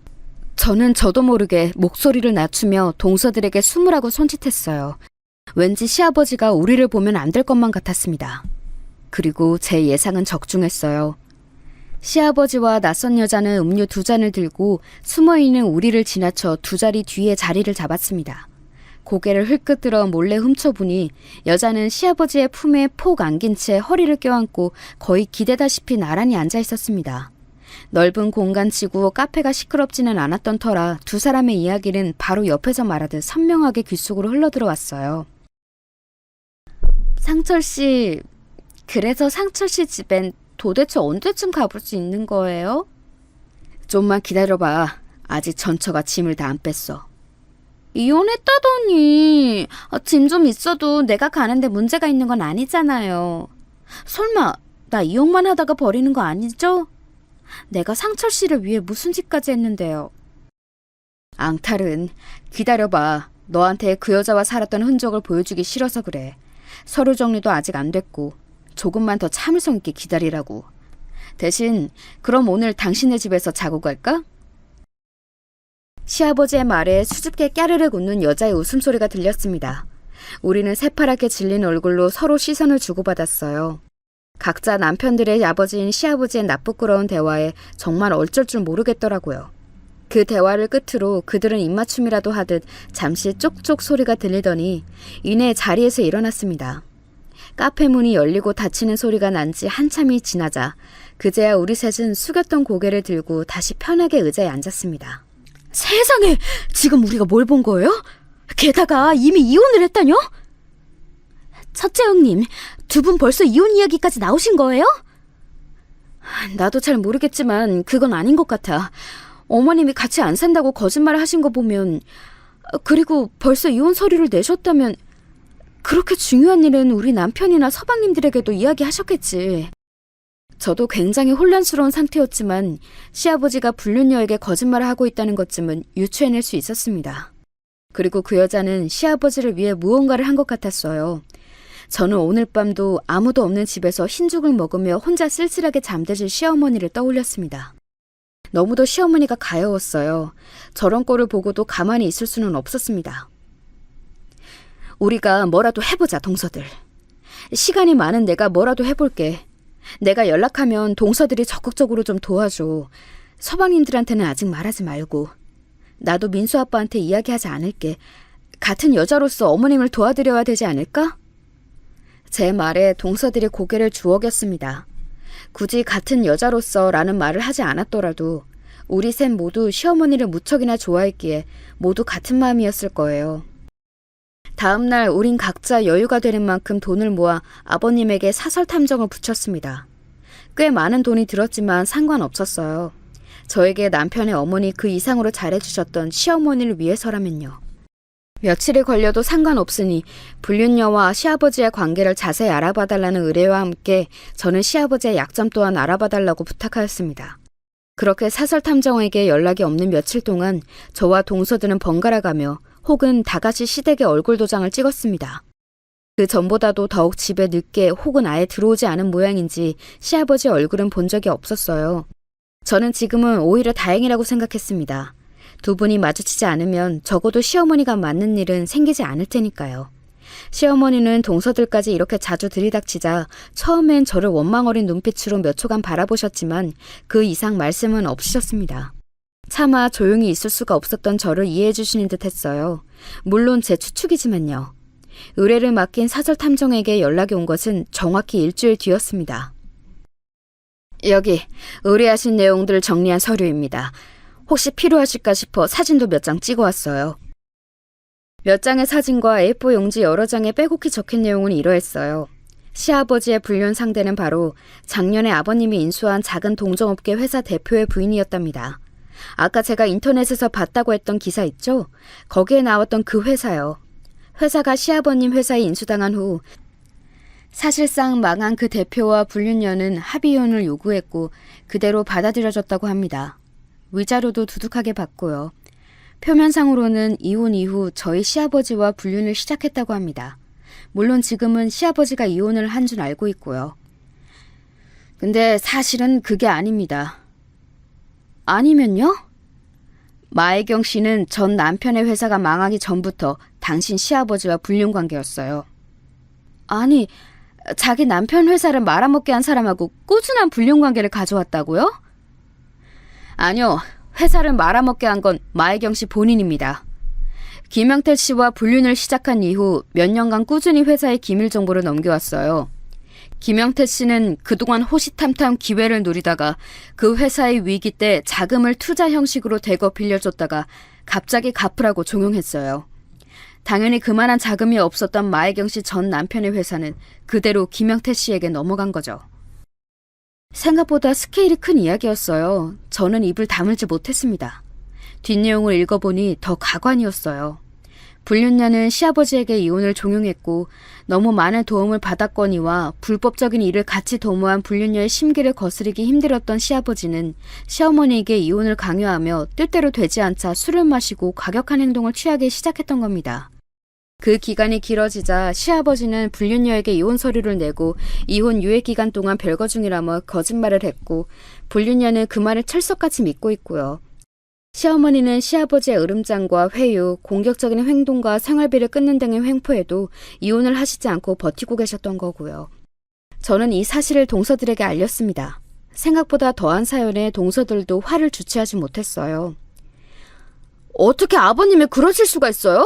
저는 저도 모르게 목소리를 낮추며 동서들에게 숨으라고 손짓했어요. 왠지 시아버지가 우리를 보면 안 될 것만 같았습니다. 그리고 제 예상은 적중했어요. 시아버지와 낯선 여자는 음료 2잔을 들고 숨어있는 우리를 지나쳐 2자리 뒤에 자리를 잡았습니다. 고개를 흘끗 들어 몰래 훔쳐보니 여자는 시아버지의 품에 폭 안긴 채 허리를 껴안고 거의 기대다시피 나란히 앉아 있었습니다. 넓은 공간치고 카페가 시끄럽지는 않았던 터라 두 사람의 이야기는 바로 옆에서 말하듯 선명하게 귓속으로 흘러들어왔어요. 상철 씨, 그래서 상철 씨 집엔 도대체 언제쯤 가볼 수 있는 거예요? 좀만 기다려봐. 아직 전처가 짐을 다 안 뺐어. 이혼했다더니 짐 좀 있어도 내가 가는데 문제가 있는 건 아니잖아요. 설마 나 이혼만 하다가 버리는 거 아니죠? 내가 상철 씨를 위해 무슨 짓까지 했는데요. 앙탈은 기다려봐. 너한테 그 여자와 살았던 흔적을 보여주기 싫어서 그래. 서류 정리도 아직 안 됐고 조금만 더 참을성 있게 기다리라고. 대신 그럼 오늘 당신네 집에서 자고 갈까? 시아버지의 말에 수줍게 까르르 웃는 여자의 웃음소리가 들렸습니다. 우리는 새파랗게 질린 얼굴로 서로 시선을 주고받았어요. 각자 남편들의 아버지인 시아버지의 나쁘끄러운 대화에 정말 어쩔 줄 모르겠더라고요. 그 대화를 끝으로 그들은 입맞춤이라도 하듯 잠시 쪽쪽 소리가 들리더니 이내 자리에서 일어났습니다. 카페 문이 열리고 닫히는 소리가 난 지 한참이 지나자 그제야 우리 셋은 숙였던 고개를 들고 다시 편하게 의자에 앉았습니다. 세상에, 지금 우리가 뭘 본 거예요? 게다가 이미 이혼을 했다뇨? 첫째 형님, 두 분 벌써 이혼 이야기까지 나오신 거예요? 나도 잘 모르겠지만 그건 아닌 것 같아. 어머님이 같이 안 산다고 거짓말을 하신 거 보면, 그리고 벌써 이혼 서류를 내셨다면 그렇게 중요한 일은 우리 남편이나 서방님들에게도 이야기하셨겠지. 저도 굉장히 혼란스러운 상태였지만 시아버지가 불륜녀에게 거짓말을 하고 있다는 것쯤은 유추해낼 수 있었습니다. 그리고 그 여자는 시아버지를 위해 무언가를 한 것 같았어요. 저는 오늘 밤도 아무도 없는 집에서 흰죽을 먹으며 혼자 쓸쓸하게 잠드실 시어머니를 떠올렸습니다. 너무도 시어머니가 가여웠어요. 저런 꼴을 보고도 가만히 있을 수는 없었습니다. 우리가 뭐라도 해보자, 동서들. 시간이 많은 내가 뭐라도 해볼게. 내가 연락하면 동서들이 적극적으로 좀 도와줘. 서방님들한테는 아직 말하지 말고. 나도 민수 아빠한테 이야기하지 않을게. 같은 여자로서 어머님을 도와드려야 되지 않을까? 제 말에 동서들이 고개를 주워겼습니다. 굳이 같은 여자로서 라는 말을 하지 않았더라도 우리 셋 모두 시어머니를 무척이나 좋아했기에 모두 같은 마음이었을 거예요. 다음 날 우린 각자 여유가 되는 만큼 돈을 모아 아버님에게 사설 탐정을 붙였습니다. 꽤 많은 돈이 들었지만 상관없었어요. 저에게 남편의 어머니 그 이상으로 잘해주셨던 시어머니를 위해서라면요. 며칠이 걸려도 상관없으니 불륜녀와 시아버지의 관계를 자세히 알아봐달라는 의뢰와 함께 저는 시아버지의 약점 또한 알아봐달라고 부탁하였습니다. 그렇게 사설 탐정에게 연락이 없는 며칠 동안 저와 동서들은 번갈아가며 혹은 다같이 시댁의 얼굴 도장을 찍었습니다. 그 전보다도 더욱 집에 늦게 혹은 아예 들어오지 않은 모양인지 시아버지 얼굴은 본 적이 없었어요. 저는 지금은 오히려 다행이라고 생각했습니다. 두 분이 마주치지 않으면 적어도 시어머니가 맞는 일은 생기지 않을 테니까요. 시어머니는 동서들까지 이렇게 자주 들이닥치자 처음엔 저를 원망어린 눈빛으로 몇 초간 바라보셨지만 그 이상 말씀은 없으셨습니다. 차마 조용히 있을 수가 없었던 저를 이해해 주시는 듯 했어요. 물론 제 추측이지만요. 의뢰를 맡긴 사설 탐정에게 연락이 온 것은 정확히 일주일 뒤였습니다. 여기 의뢰하신 내용들을 정리한 서류입니다. 혹시 필요하실까 싶어 사진도 몇 장 찍어왔어요. 몇 장의 사진과 A4 용지 여러 장에 빼곡히 적힌 내용은 이러했어요. 시아버지의 불륜 상대는 바로 작년에 아버님이 인수한 작은 동종업계 회사 대표의 부인이었답니다. 아까 제가 인터넷에서 봤다고 했던 기사 있죠? 거기에 나왔던 그 회사요. 회사가 시아버님 회사에 인수당한 후 사실상 망한 그 대표와 불륜녀는 합의혼을 요구했고 그대로 받아들여졌다고 합니다. 위자료도 두둑하게 받고요. 표면상으로는 이혼 이후 저희 시아버지와 불륜을 시작했다고 합니다. 물론 지금은 시아버지가 이혼을 한 줄 알고 있고요. 근데 사실은 그게 아닙니다. 아니면요? 마혜경 씨는 전 남편의 회사가 망하기 전부터 당신 시아버지와 불륜 관계였어요. 아니, 자기 남편 회사를 말아먹게 한 사람하고 꾸준한 불륜 관계를 가져왔다고요? 아니요, 회사를 말아먹게 한 건 마혜경 씨 본인입니다. 김영태 씨와 불륜을 시작한 이후 몇 년간 꾸준히 회사에 기밀 정보를 넘겨왔어요. 김영태 씨는 그동안 호시탐탐 기회를 노리다가 그 회사의 위기 때 자금을 투자 형식으로 대거 빌려줬다가 갑자기 갚으라고 종용했어요. 당연히 그만한 자금이 없었던 마혜경 씨 전 남편의 회사는 그대로 김영태 씨에게 넘어간 거죠. 생각보다 스케일이 큰 이야기였어요. 저는 입을 다물지 못했습니다. 뒷내용을 읽어보니 더 가관이었어요. 불륜녀는 시아버지에게 이혼을 종용했고 너무 많은 도움을 받았거니와 불법적인 일을 같이 도모한 불륜녀의 심기를 거스르기 힘들었던 시아버지는 시어머니에게 이혼을 강요하며 뜻대로 되지 않자 술을 마시고 과격한 행동을 취하기 시작했던 겁니다. 그 기간이 길어지자 시아버지는 불륜녀에게 이혼 서류를 내고 이혼 유예 기간 동안 별거 중이라며 거짓말을 했고 불륜녀는 그 말을 철석같이 믿고 있고요. 시어머니는 시아버지의 으름장과 회유, 공격적인 행동과 생활비를 끊는 등의 횡포에도 이혼을 하시지 않고 버티고 계셨던 거고요. 저는 이 사실을 동서들에게 알렸습니다. 생각보다 더한 사연에 동서들도 화를 주체하지 못했어요. 어떻게 아버님이 그러실 수가 있어요?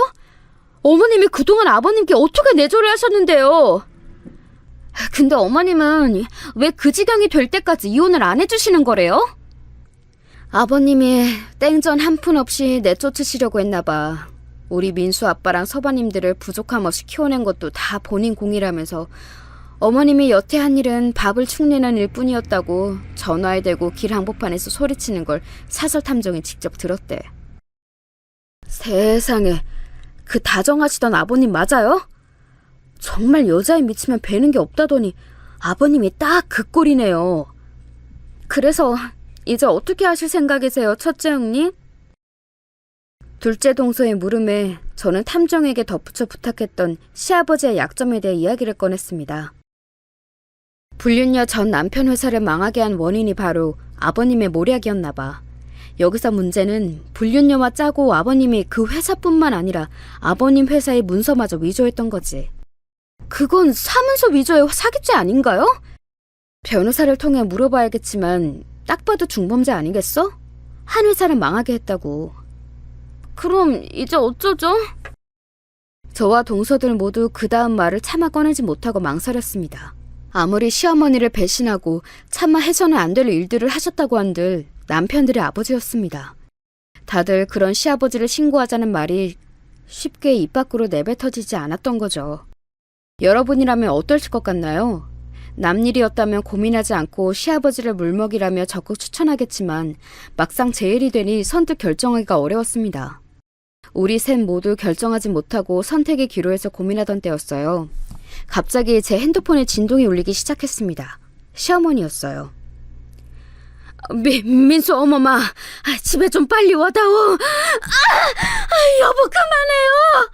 어머님이 그동안 아버님께 어떻게 내조를 하셨는데요? 근데 어머님은 왜 그 지경이 될 때까지 이혼을 안 해주시는 거래요? 아버님이 땡전 한 푼 없이 내쫓으시려고 했나 봐. 우리 민수 아빠랑 서방님들을 부족함 없이 키워낸 것도 다 본인 공이라면서 어머님이 여태 한 일은 밥을 축내는 일뿐이었다고 전화에 대고 길 한복판에서 소리치는 걸 사설탐정이 직접 들었대. 세상에, 그 다정하시던 아버님 맞아요? 정말 여자에 미치면 배는 게 없다더니 아버님이 딱 그 꼴이네요. 그래서 이제 어떻게 하실 생각이세요, 첫째 형님? 둘째 동서의 물음에 저는 탐정에게 덧붙여 부탁했던 시아버지의 약점에 대해 이야기를 꺼냈습니다. 불륜녀 전 남편 회사를 망하게 한 원인이 바로 아버님의 모략이었나 봐. 여기서 문제는 불륜녀와 짜고 아버님이 그 회사뿐만 아니라 아버님 회사의 문서마저 위조했던 거지. 그건 사문서 위조의 사기죄 아닌가요? 변호사를 통해 물어봐야겠지만 딱 봐도 중범죄 아니겠어? 한 회사를 망하게 했다고. 그럼 이제 어쩌죠? 저와 동서들 모두 그 다음 말을 차마 꺼내지 못하고 망설였습니다. 아무리 시어머니를 배신하고 차마 해서는 안 될 일들을 하셨다고 한들 남편들의 아버지였습니다. 다들 그런 시아버지를 신고하자는 말이 쉽게 입 밖으로 내뱉어지지 않았던 거죠. 여러분이라면 어떠실 것 같나요? 남일이었다면 고민하지 않고 시아버지를 물먹이라며 적극 추천하겠지만 막상 제 일이 되니 선뜻 결정하기가 어려웠습니다. 우리 셋 모두 결정하지 못하고 선택의 기로에서 고민하던 때였어요. 갑자기 제 핸드폰에 진동이 울리기 시작했습니다. 시어머니였어요. 민수 어머마, 집에 좀 빨리 와다오. 여보 그만해요.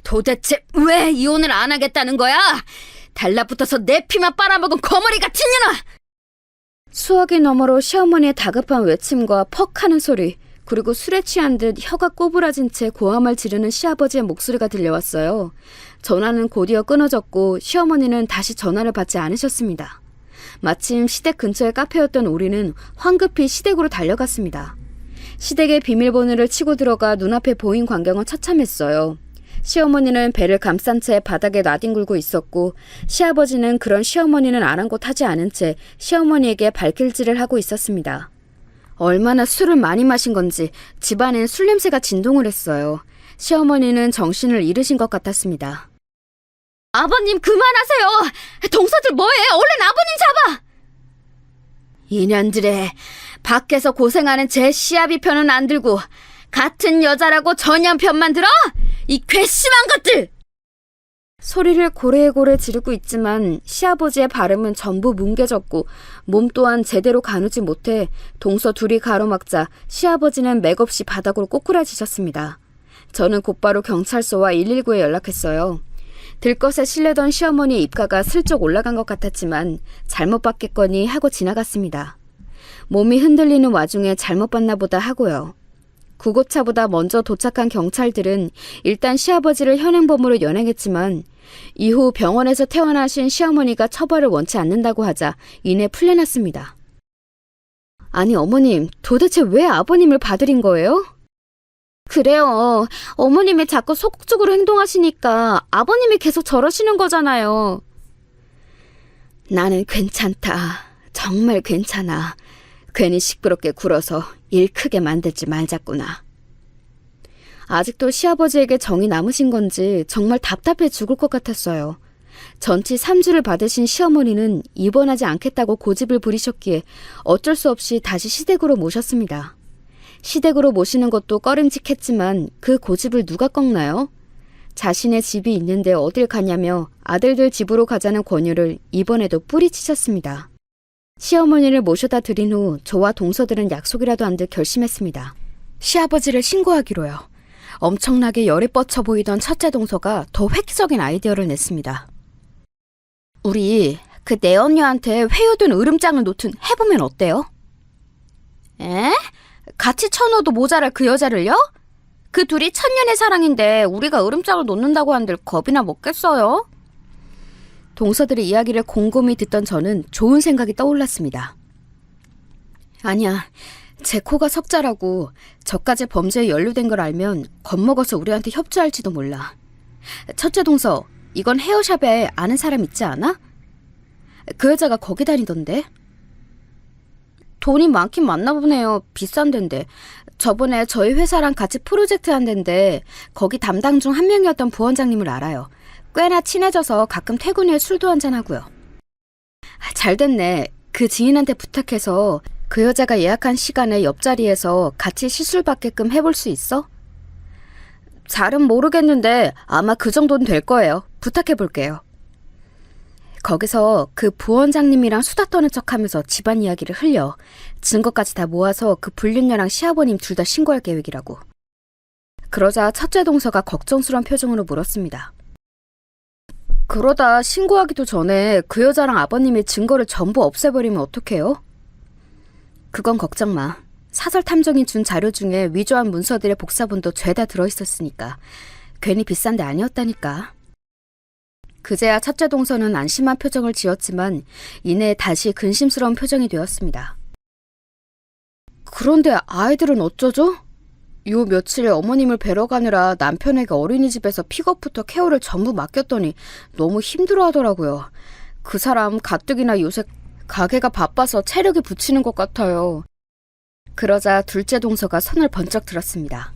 도대체 왜 이혼을 안 하겠다는 거야? 달라붙어서 내 피만 빨아먹은 거머리 같은 년아! 수화기 너머로 시어머니의 다급한 외침과 퍽 하는 소리, 그리고 술에 취한 듯 혀가 꼬부라진 채 고함을 지르는 시아버지의 목소리가 들려왔어요. 전화는 곧이어 끊어졌고 시어머니는 다시 전화를 받지 않으셨습니다. 마침 시댁 근처의 카페였던 우리는 황급히 시댁으로 달려갔습니다. 시댁의 비밀번호를 치고 들어가 눈앞에 보인 광경은 처참했어요. 시어머니는 배를 감싼 채 바닥에 나뒹굴고 있었고 시아버지는 그런 시어머니는 아랑곳하지 않은 채 시어머니에게 발길질을 하고 있었습니다. 얼마나 술을 많이 마신 건지 집안엔 술 냄새가 진동을 했어요. 시어머니는 정신을 잃으신 것 같았습니다. 아버님 그만하세요. 동서들 뭐해? 얼른 아버님 잡아. 이년들의 밖에서 고생하는 제 시아비 편은 안 들고 같은 여자라고 전현 편만 들어? 이 괘씸한 것들! 소리를 고래고래 지르고 있지만 시아버지의 발음은 전부 뭉개졌고 몸 또한 제대로 가누지 못해 동서 둘이 가로막자 시아버지는 맥없이 바닥으로 꼬꾸라지셨습니다. 저는 곧바로 경찰서와 119에 연락했어요. 들것에 실려던 시어머니의 입가가 슬쩍 올라간 것 같았지만 잘못 봤겠거니 하고 지나갔습니다. 몸이 흔들리는 와중에 잘못 봤나 보다 하고요. 구급차보다 먼저 도착한 경찰들은 일단 시아버지를 현행범으로 연행했지만 이후 병원에서 퇴원하신 시어머니가 처벌을 원치 않는다고 하자 이내 풀려났습니다. 아니 어머님, 도대체 왜 아버님을 봐드린 거예요? 그래요. 어머님이 자꾸 소극적으로 행동하시니까 아버님이 계속 저러시는 거잖아요. 나는 괜찮다. 정말 괜찮아. 괜히 시끄럽게 굴어서 일 크게 만들지 말자꾸나. 아직도 시아버지에게 정이 남으신 건지 정말 답답해 죽을 것 같았어요. 전치 3주를 받으신 시어머니는 입원하지 않겠다고 고집을 부리셨기에 어쩔 수 없이 다시 시댁으로 모셨습니다. 시댁으로 모시는 것도 꺼림칙했지만 그 고집을 누가 꺾나요? 자신의 집이 있는데 어딜 가냐며 아들들 집으로 가자는 권유를 이번에도 뿌리치셨습니다. 시어머니를 모셔다 드린 후 저와 동서들은 약속이라도 한 듯 결심했습니다. 시아버지를 신고하기로요. 엄청나게 열이 뻗쳐 보이던 첫째 동서가 더 획기적인 아이디어를 냈습니다. 우리 그 내 언니한테 회유된 으름장을 놓든 해보면 어때요? 에? 같이 쳐넣어도 모자랄 그 여자를요? 그 둘이 천년의 사랑인데 우리가 으름장을 놓는다고 한들 겁이나 먹겠어요? 동서들의 이야기를 곰곰이 듣던 저는 좋은 생각이 떠올랐습니다. 아니야, 제 코가 석자라고 저까지 범죄에 연루된 걸 알면 겁먹어서 우리한테 협조할지도 몰라. 첫째 동서, 이건 헤어샵에 아는 사람 있지 않아? 그 여자가 거기 다니던데? 돈이 많긴 많나 보네요. 비싼 데인데. 저번에 저희 회사랑 같이 프로젝트 한 데인데 거기 담당 중 한 명이었던 부원장님을 알아요. 꽤나 친해져서 가끔 퇴근 후에 술도 한잔하고요. 잘 됐네. 그 지인한테 부탁해서 그 여자가 예약한 시간에 옆자리에서 같이 시술 받게끔 해볼 수 있어? 잘은 모르겠는데 아마 그 정도는 될 거예요. 부탁해볼게요. 거기서 그 부원장님이랑 수다 떠는 척하면서 집안 이야기를 흘려 증거까지 다 모아서 그 불륜녀랑 시아버님 둘 다 신고할 계획이라고. 그러자 첫째 동서가 걱정스러운 표정으로 물었습니다. 그러다 신고하기도 전에 그 여자랑 아버님이 증거를 전부 없애버리면 어떡해요? 그건 걱정 마. 사설 탐정이 준 자료 중에 위조한 문서들의 복사본도 죄다 들어있었으니까. 괜히 비싼 데 아니었다니까. 그제야 첫째 동서는 안심한 표정을 지었지만 이내 다시 근심스러운 표정이 되었습니다. 그런데 아이들은 어쩌죠? 요 며칠에 어머님을 뵈러 가느라 남편에게 어린이집에서 픽업부터 케어를 전부 맡겼더니 너무 힘들어하더라고요. 그 사람 가뜩이나 요새 가게가 바빠서 체력이 붙이는 것 같아요. 그러자 둘째 동서가 손을 번쩍 들었습니다.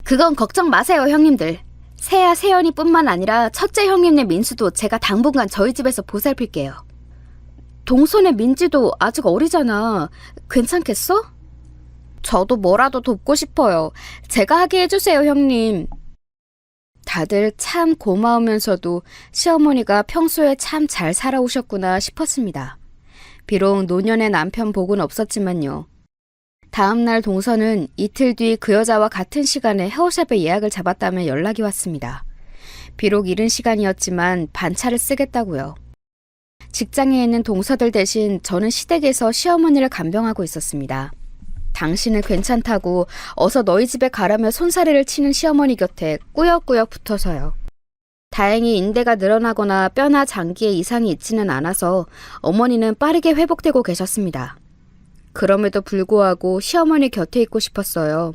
그건 걱정 마세요, 형님들. 세아 세연이뿐만 아니라 첫째 형님네 민수도 제가 당분간 저희 집에서 보살필게요. 동선의 민지도 아직 어리잖아. 괜찮겠어? 저도 뭐라도 돕고 싶어요. 제가 하게 해주세요, 형님. 다들 참 고마우면서도 시어머니가 평소에 참 잘 살아오셨구나 싶었습니다. 비록 노년의 남편 복은 없었지만요. 다음날 동서는 이틀 뒤 그 여자와 같은 시간에 헤어샵에 예약을 잡았다며 연락이 왔습니다. 비록 이른 시간이었지만 반차를 쓰겠다고요. 직장에 있는 동서들 대신 저는 시댁에서 시어머니를 간병하고 있었습니다. 당신은 괜찮다고 어서 너희 집에 가라며 손사래를 치는 시어머니 곁에 꾸역꾸역 붙어서요. 다행히 인대가 늘어나거나 뼈나 장기에 이상이 있지는 않아서 어머니는 빠르게 회복되고 계셨습니다. 그럼에도 불구하고 시어머니 곁에 있고 싶었어요.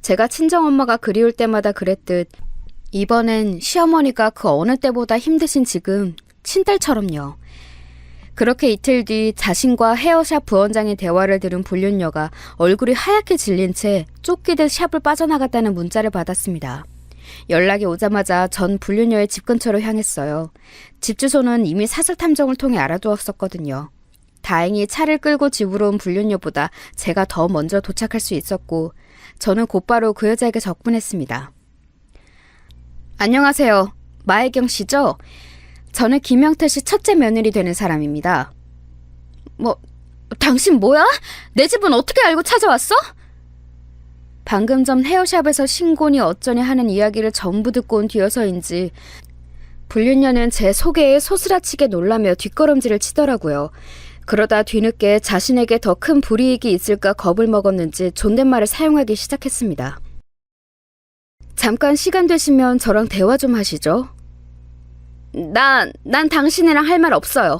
제가 친정엄마가 그리울 때마다 그랬듯 이번엔 시어머니가 그 어느 때보다 힘드신 지금 친딸처럼요. 그렇게 이틀 뒤 자신과 헤어샵 부원장의 대화를 들은 불륜녀가 얼굴이 하얗게 질린 채 쫓기듯 샵을 빠져나갔다는 문자를 받았습니다. 연락이 오자마자 전 불륜녀의 집 근처로 향했어요. 집 주소는 이미 사설 탐정을 통해 알아두었었거든요. 다행히 차를 끌고 집으로 온 불륜녀보다 제가 더 먼저 도착할 수 있었고 저는 곧바로 그 여자에게 접근했습니다. 안녕하세요. 마혜경 씨죠? 저는 김영태 씨 첫째 며느리 되는 사람입니다. 당신 뭐야? 내 집은 어떻게 알고 찾아왔어? 방금 전 헤어샵에서 신곤이 어쩌니 하는 이야기를 전부 듣고 온 뒤여서인지 불륜녀는 제 소개에 소스라치게 놀라며 뒷걸음질을 치더라고요. 그러다 뒤늦게 자신에게 더 큰 불이익이 있을까 겁을 먹었는지 존댓말을 사용하기 시작했습니다. 잠깐 시간 되시면 저랑 대화 좀 하시죠. 난 당신이랑 할 말 없어요.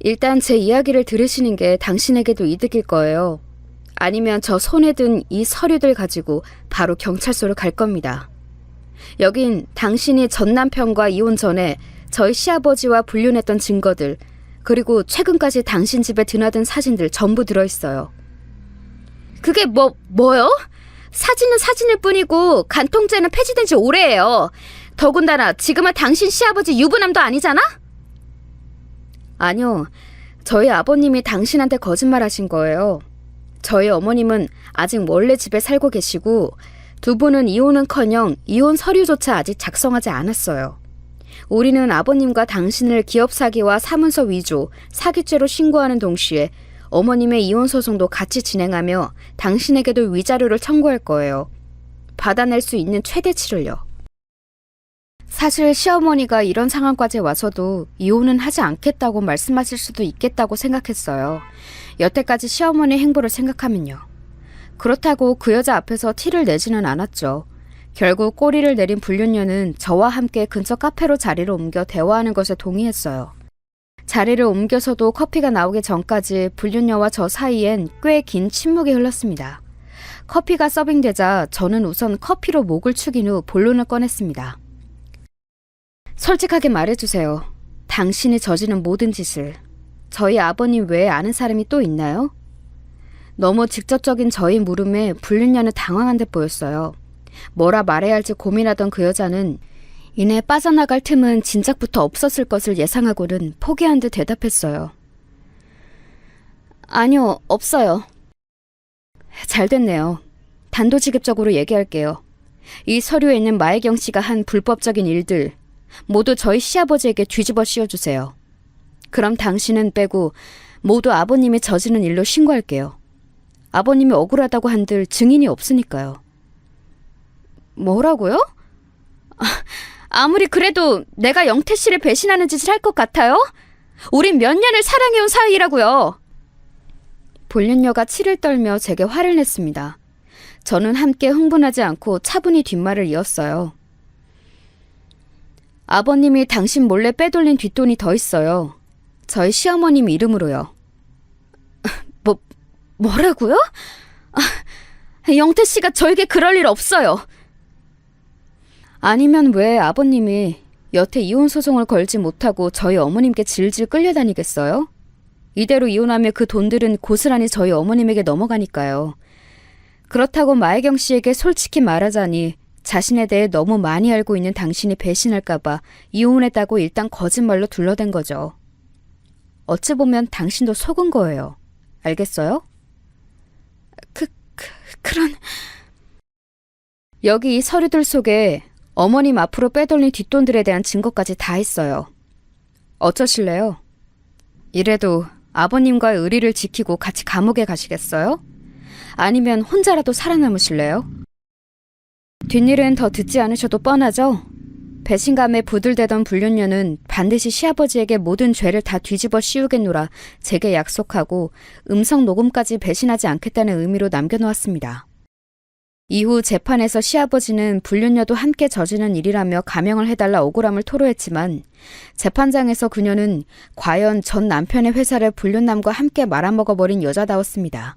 일단 제 이야기를 들으시는 게 당신에게도 이득일 거예요. 아니면 저 손에 든 이 서류들 가지고 바로 경찰서로 갈 겁니다. 여긴 당신이 전 남편과 이혼 전에 저희 시아버지와 불륜했던 증거들, 그리고 최근까지 당신 집에 드나든 사진들 전부 들어있어요. 그게 뭐요? 사진은 사진일 뿐이고 간통죄는 폐지된 지 오래예요. 더군다나 지금은 당신 시아버지 유부남도 아니잖아? 아니요. 저희 아버님이 당신한테 거짓말하신 거예요. 저희 어머님은 아직 원래 집에 살고 계시고 두 분은 이혼은커녕 이혼 서류조차 아직 작성하지 않았어요. 우리는 아버님과 당신을 기업 사기와 사문서 위조, 사기죄로 신고하는 동시에 어머님의 이혼 소송도 같이 진행하며 당신에게도 위자료를 청구할 거예요. 받아낼 수 있는 최대치를요. 사실 시어머니가 이런 상황까지 와서도 이혼은 하지 않겠다고 말씀하실 수도 있겠다고 생각했어요. 여태까지 시어머니 행보를 생각하면요. 그렇다고 그 여자 앞에서 티를 내지는 않았죠. 결국 꼬리를 내린 불륜녀는 저와 함께 근처 카페로 자리를 옮겨 대화하는 것에 동의했어요. 자리를 옮겨서도 커피가 나오기 전까지 불륜녀와 저 사이엔 꽤 긴 침묵이 흘렀습니다. 커피가 서빙되자 저는 우선 커피로 목을 축인 후 본론을 꺼냈습니다. 솔직하게 말해주세요. 당신이 저지른 모든 짓을 저희 아버님 외에 아는 사람이 또 있나요? 너무 직접적인 저희 물음에 불륜녀는 당황한 듯 보였어요. 뭐라 말해야 할지 고민하던 그 여자는 이내 빠져나갈 틈은 진작부터 없었을 것을 예상하고는 포기한 듯 대답했어요. 아니요, 없어요. 잘 됐네요. 단도직입적으로 얘기할게요. 이 서류에 있는 마혜경 씨가 한 불법적인 일들 모두 저희 시아버지에게 뒤집어 씌워주세요. 그럼 당신은 빼고 모두 아버님이 저지른 일로 신고할게요. 아버님이 억울하다고 한들 증인이 없으니까요. 뭐라고요? 아무리 그래도 내가 영태 씨를 배신하는 짓을 할 것 같아요? 우린 몇 년을 사랑해온 사이라고요. 불륜녀가 치를 떨며 제게 화를 냈습니다. 저는 함께 흥분하지 않고 차분히 뒷말을 이었어요. 아버님이 당신 몰래 빼돌린 뒷돈이 더 있어요. 저희 시어머님 이름으로요. 뭐라고요? 영태 씨가 저에게 그럴 일 없어요. 아니면 왜 아버님이 여태 이혼 소송을 걸지 못하고 저희 어머님께 질질 끌려다니겠어요? 이대로 이혼하면 그 돈들은 고스란히 저희 어머님에게 넘어가니까요. 그렇다고 마혜경 씨에게 솔직히 말하자니 자신에 대해 너무 많이 알고 있는 당신이 배신할까봐 이혼했다고 일단 거짓말로 둘러댄 거죠. 어찌 보면 당신도 속은 거예요. 알겠어요? 그런... 여기 이 서류들 속에 어머님 앞으로 빼돌린 뒷돈들에 대한 증거까지 다 있어요. 어쩌실래요? 이래도 아버님과의 의리를 지키고 같이 감옥에 가시겠어요? 아니면 혼자라도 살아남으실래요? 뒷일은 더 듣지 않으셔도 뻔하죠? 배신감에 부들대던 불륜녀는 반드시 시아버지에게 모든 죄를 다 뒤집어 씌우겠노라 제게 약속하고 음성 녹음까지 배신하지 않겠다는 의미로 남겨놓았습니다. 이후 재판에서 시아버지는 불륜녀도 함께 저지른 일이라며 감형을 해달라 억울함을 토로했지만 재판장에서 그녀는 과연 전 남편의 회사를 불륜남과 함께 말아먹어버린 여자다웠습니다.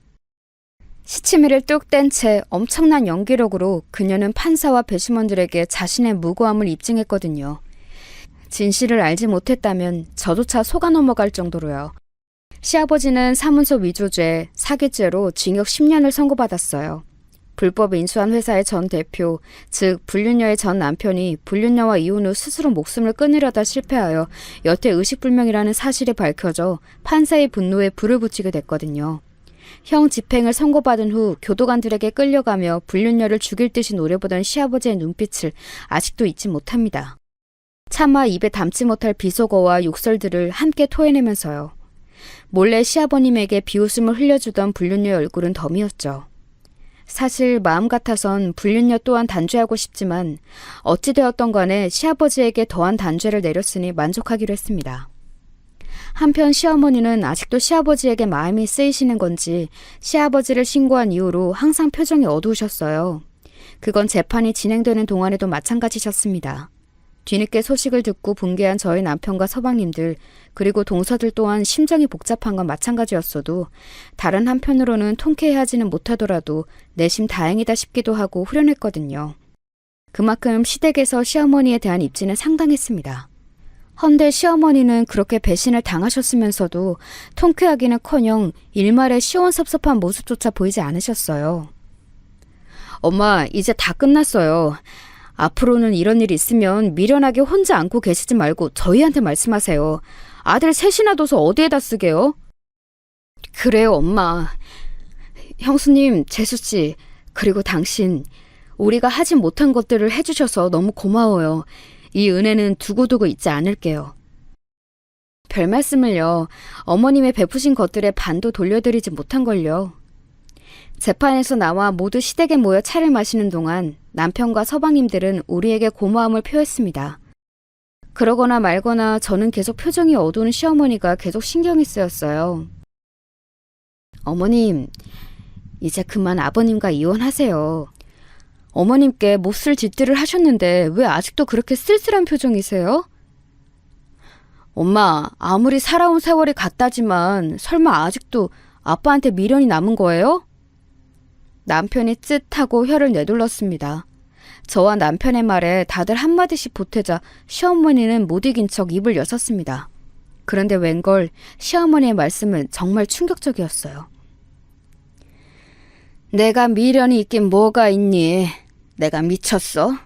시치미를 뚝 뗀 채 엄청난 연기력으로 그녀는 판사와 배심원들에게 자신의 무고함을 입증했거든요. 진실을 알지 못했다면 저조차 속아 넘어갈 정도로요. 시아버지는 사문서 위조죄, 사기죄로 징역 10년을 선고받았어요. 불법 인수한 회사의 전 대표, 즉 불륜녀의 전 남편이 불륜녀와 이혼 후 스스로 목숨을 끊으려다 실패하여 여태 의식불명이라는 사실이 밝혀져 판사의 분노에 불을 붙이게 됐거든요. 형 집행을 선고받은 후 교도관들에게 끌려가며 불륜녀를 죽일 듯이 노려보던 시아버지의 눈빛을 아직도 잊지 못합니다. 차마 입에 담지 못할 비속어와 욕설들을 함께 토해내면서요. 몰래 시아버님에게 비웃음을 흘려주던 불륜녀의 얼굴은 덤이었죠. 사실 마음 같아선 불륜녀 또한 단죄하고 싶지만 어찌되었던 간에 시아버지에게 더한 단죄를 내렸으니 만족하기로 했습니다. 한편 시어머니는 아직도 시아버지에게 마음이 쓰이시는 건지 시아버지를 신고한 이후로 항상 표정이 어두우셨어요. 그건 재판이 진행되는 동안에도 마찬가지셨습니다. 뒤늦게 소식을 듣고 붕괴한 저희 남편과 서방님들 그리고 동서들 또한 심정이 복잡한 건 마찬가지였어도 다른 한편으로는 통쾌해하지는 못하더라도 내심 다행이다 싶기도 하고 후련했거든요. 그만큼 시댁에서 시어머니에 대한 입지는 상당했습니다. 헌데 시어머니는 그렇게 배신을 당하셨으면서도 통쾌하기는커녕 일말의 시원섭섭한 모습조차 보이지 않으셨어요. 엄마, 이제 다 끝났어요. 앞으로는 이런 일이 있으면 미련하게 혼자 안고 계시지 말고 저희한테 말씀하세요. 아들 셋이나 둬서 어디에다 쓰게요? 그래요, 엄마. 형수님, 재수씨, 그리고 당신, 우리가 하지 못한 것들을 해주셔서 너무 고마워요. 이 은혜는 두고두고 잊지 않을게요. 별 말씀을요. 어머님의 베푸신 것들의 반도 돌려드리지 못한걸요. 재판에서 나와 모두 시댁에 모여 차를 마시는 동안 남편과 서방님들은 우리에게 고마움을 표했습니다. 그러거나 말거나 저는 계속 표정이 어두운 시어머니가 계속 신경이 쓰였어요. 어머님, 이제 그만 아버님과 이혼하세요. 어머님께 몹쓸 짓들을 하셨는데 왜 아직도 그렇게 쓸쓸한 표정이세요? 엄마, 아무리 살아온 세월이 같다지만 설마 아직도 아빠한테 미련이 남은 거예요? 남편이 쯧하고 혀를 내둘렀습니다. 저와 남편의 말에 다들 한마디씩 보태자 시어머니는 못 이긴 척 입을 여섰습니다. 그런데 웬걸 시어머니의 말씀은 정말 충격적이었어요. 내가 미련이 있긴 뭐가 있니? 내가 미쳤어?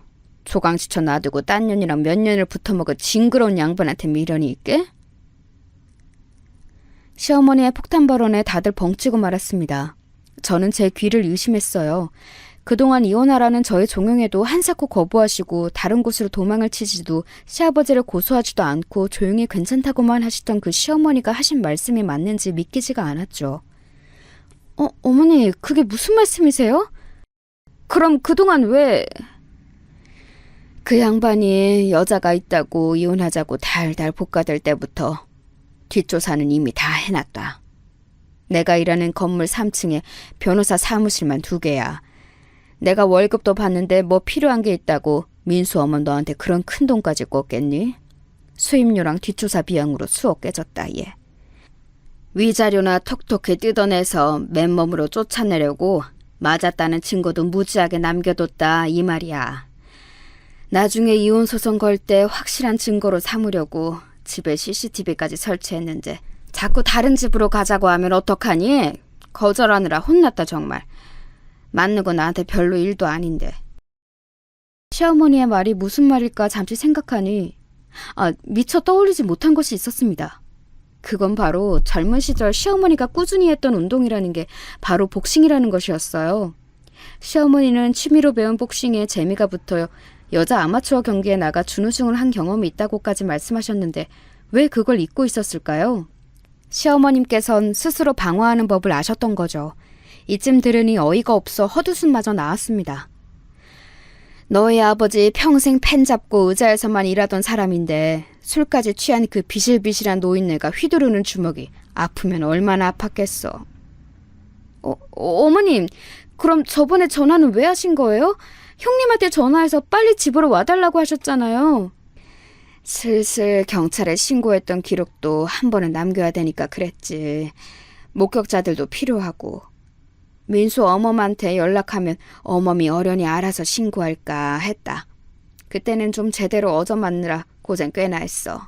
조강지쳐 놔두고 딴 년이랑 몇 년을 붙어먹은 징그러운 양반한테 미련이 있게? 시어머니의 폭탄 발언에 다들 벙찌고 말았습니다. 저는 제 귀를 의심했어요. 그동안 이혼하라는 저의 종용에도 한사코 거부하시고 다른 곳으로 도망을 치지도 시아버지를 고소하지도 않고 조용히 괜찮다고만 하시던 그 시어머니가 하신 말씀이 맞는지 믿기지가 않았죠. 어머니, 그게 무슨 말씀이세요? 그럼 그동안 왜... 그 양반이 여자가 있다고 이혼하자고 달달 볶아댈 때부터 뒷조사는 이미 다 해놨다. 내가 일하는 건물 3층에 변호사 사무실만 2개야. 내가 월급도 받는데 뭐 필요한 게 있다고 민수 어머 너한테 그런 큰 돈까지 꽂겠니? 수임료랑 뒷조사 비용으로 수억 깨졌다 얘. 위자료나 톡톡히 뜯어내서 맨몸으로 쫓아내려고 맞았다는 증거도 무지하게 남겨뒀다 이 말이야. 나중에 이혼 소송 걸 때 확실한 증거로 삼으려고 집에 CCTV까지 설치했는데 자꾸 다른 집으로 가자고 하면 어떡하니? 거절하느라 혼났다 정말. 맞는 건 나한테 별로 일도 아닌데. 시어머니의 말이 무슨 말일까 잠시 생각하니 미처 떠올리지 못한 것이 있었습니다. 그건 바로 젊은 시절 시어머니가 꾸준히 했던 운동이라는 게 바로 복싱이라는 것이었어요. 시어머니는 취미로 배운 복싱에 재미가 붙어 여자 아마추어 경기에 나가 준우승을 한 경험이 있다고까지 말씀하셨는데 왜 그걸 잊고 있었을까요? 시어머님께선 스스로 방어하는 법을 아셨던 거죠. 이쯤 들으니 어이가 없어 헛웃음마저 나왔습니다. 너희 아버지 평생 펜 잡고 의자에서만 일하던 사람인데 술까지 취한 그 비실비실한 노인네가 휘두르는 주먹이 아프면 얼마나 아팠겠어. 어머님, 그럼 저번에 전화는 왜 하신 거예요? 형님한테 전화해서 빨리 집으로 와달라고 하셨잖아요. 슬슬 경찰에 신고했던 기록도 한 번은 남겨야 되니까 그랬지. 목격자들도 필요하고. 민수 어멈한테 연락하면 어멈이 어련히 알아서 신고할까 했다. 그때는 좀 제대로 얻어맞느라 고생 꽤나 했어.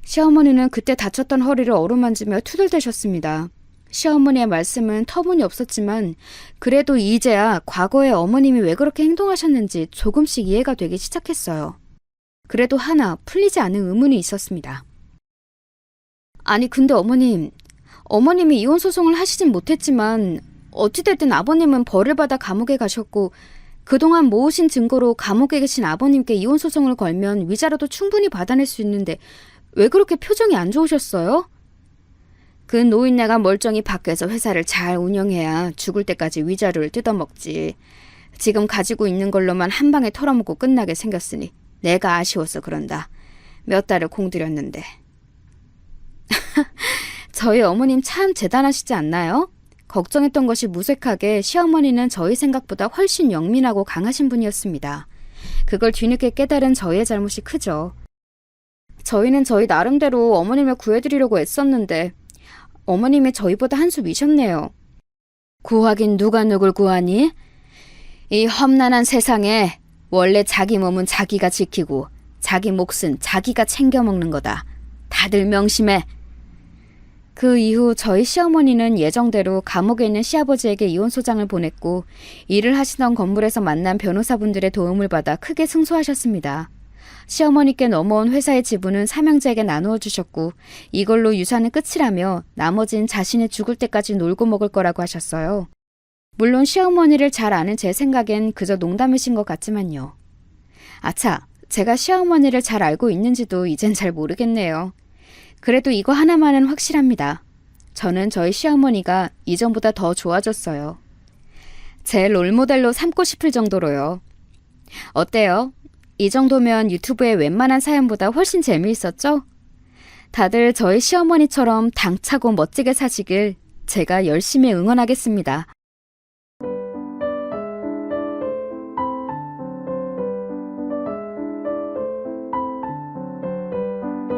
시어머니는 그때 다쳤던 허리를 어루만지며 투덜대셨습니다. 시어머니의 말씀은 터무니없었지만 그래도 이제야 과거에 어머님이 왜 그렇게 행동하셨는지 조금씩 이해가 되기 시작했어요. 그래도 하나 풀리지 않은 의문이 있었습니다. 아니 근데 어머님, 어머님이 이혼 소송을 하시진 못했지만 어찌됐든 아버님은 벌을 받아 감옥에 가셨고 그동안 모으신 증거로 감옥에 계신 아버님께 이혼 소송을 걸면 위자료도 충분히 받아낼 수 있는데 왜 그렇게 표정이 안 좋으셨어요? 그 노인네가 멀쩡히 밖에서 회사를 잘 운영해야 죽을 때까지 위자료를 뜯어먹지. 지금 가지고 있는 걸로만 한 방에 털어먹고 끝나게 생겼으니 내가 아쉬워서 그런다. 몇 달을 공들였는데. 저희 어머님 참 대단하시지 않나요? 걱정했던 것이 무색하게 시어머니는 저희 생각보다 훨씬 영민하고 강하신 분이었습니다. 그걸 뒤늦게 깨달은 저희의 잘못이 크죠. 저희는 저희 나름대로 어머님을 구해드리려고 애썼는데 어머님이 저희보다 한 수 위셨네요. 구하긴 누가 누굴 구하니? 이 험난한 세상에 원래 자기 몸은 자기가 지키고 자기 몫은 자기가 챙겨 먹는 거다. 다들 명심해. 그 이후 저희 시어머니는 예정대로 감옥에 있는 시아버지에게 이혼소장을 보냈고 일을 하시던 건물에서 만난 변호사분들의 도움을 받아 크게 승소하셨습니다. 시어머니께 넘어온 회사의 지분은 삼형제에게 나누어 주셨고 이걸로 유산은 끝이라며 나머진 자신이 죽을 때까지 놀고 먹을 거라고 하셨어요. 물론 시어머니를 잘 아는 제 생각엔 그저 농담이신 것 같지만요. 아차, 제가 시어머니를 잘 알고 있는지도 이젠 잘 모르겠네요. 그래도 이거 하나만은 확실합니다. 저는 저희 시어머니가 이전보다 더 좋아졌어요. 제 롤모델로 삼고 싶을 정도로요. 어때요? 이 정도면 유튜브의 웬만한 사연보다 훨씬 재미있었죠? 다들 저희 시어머니처럼 당차고 멋지게 사시길 제가 열심히 응원하겠습니다.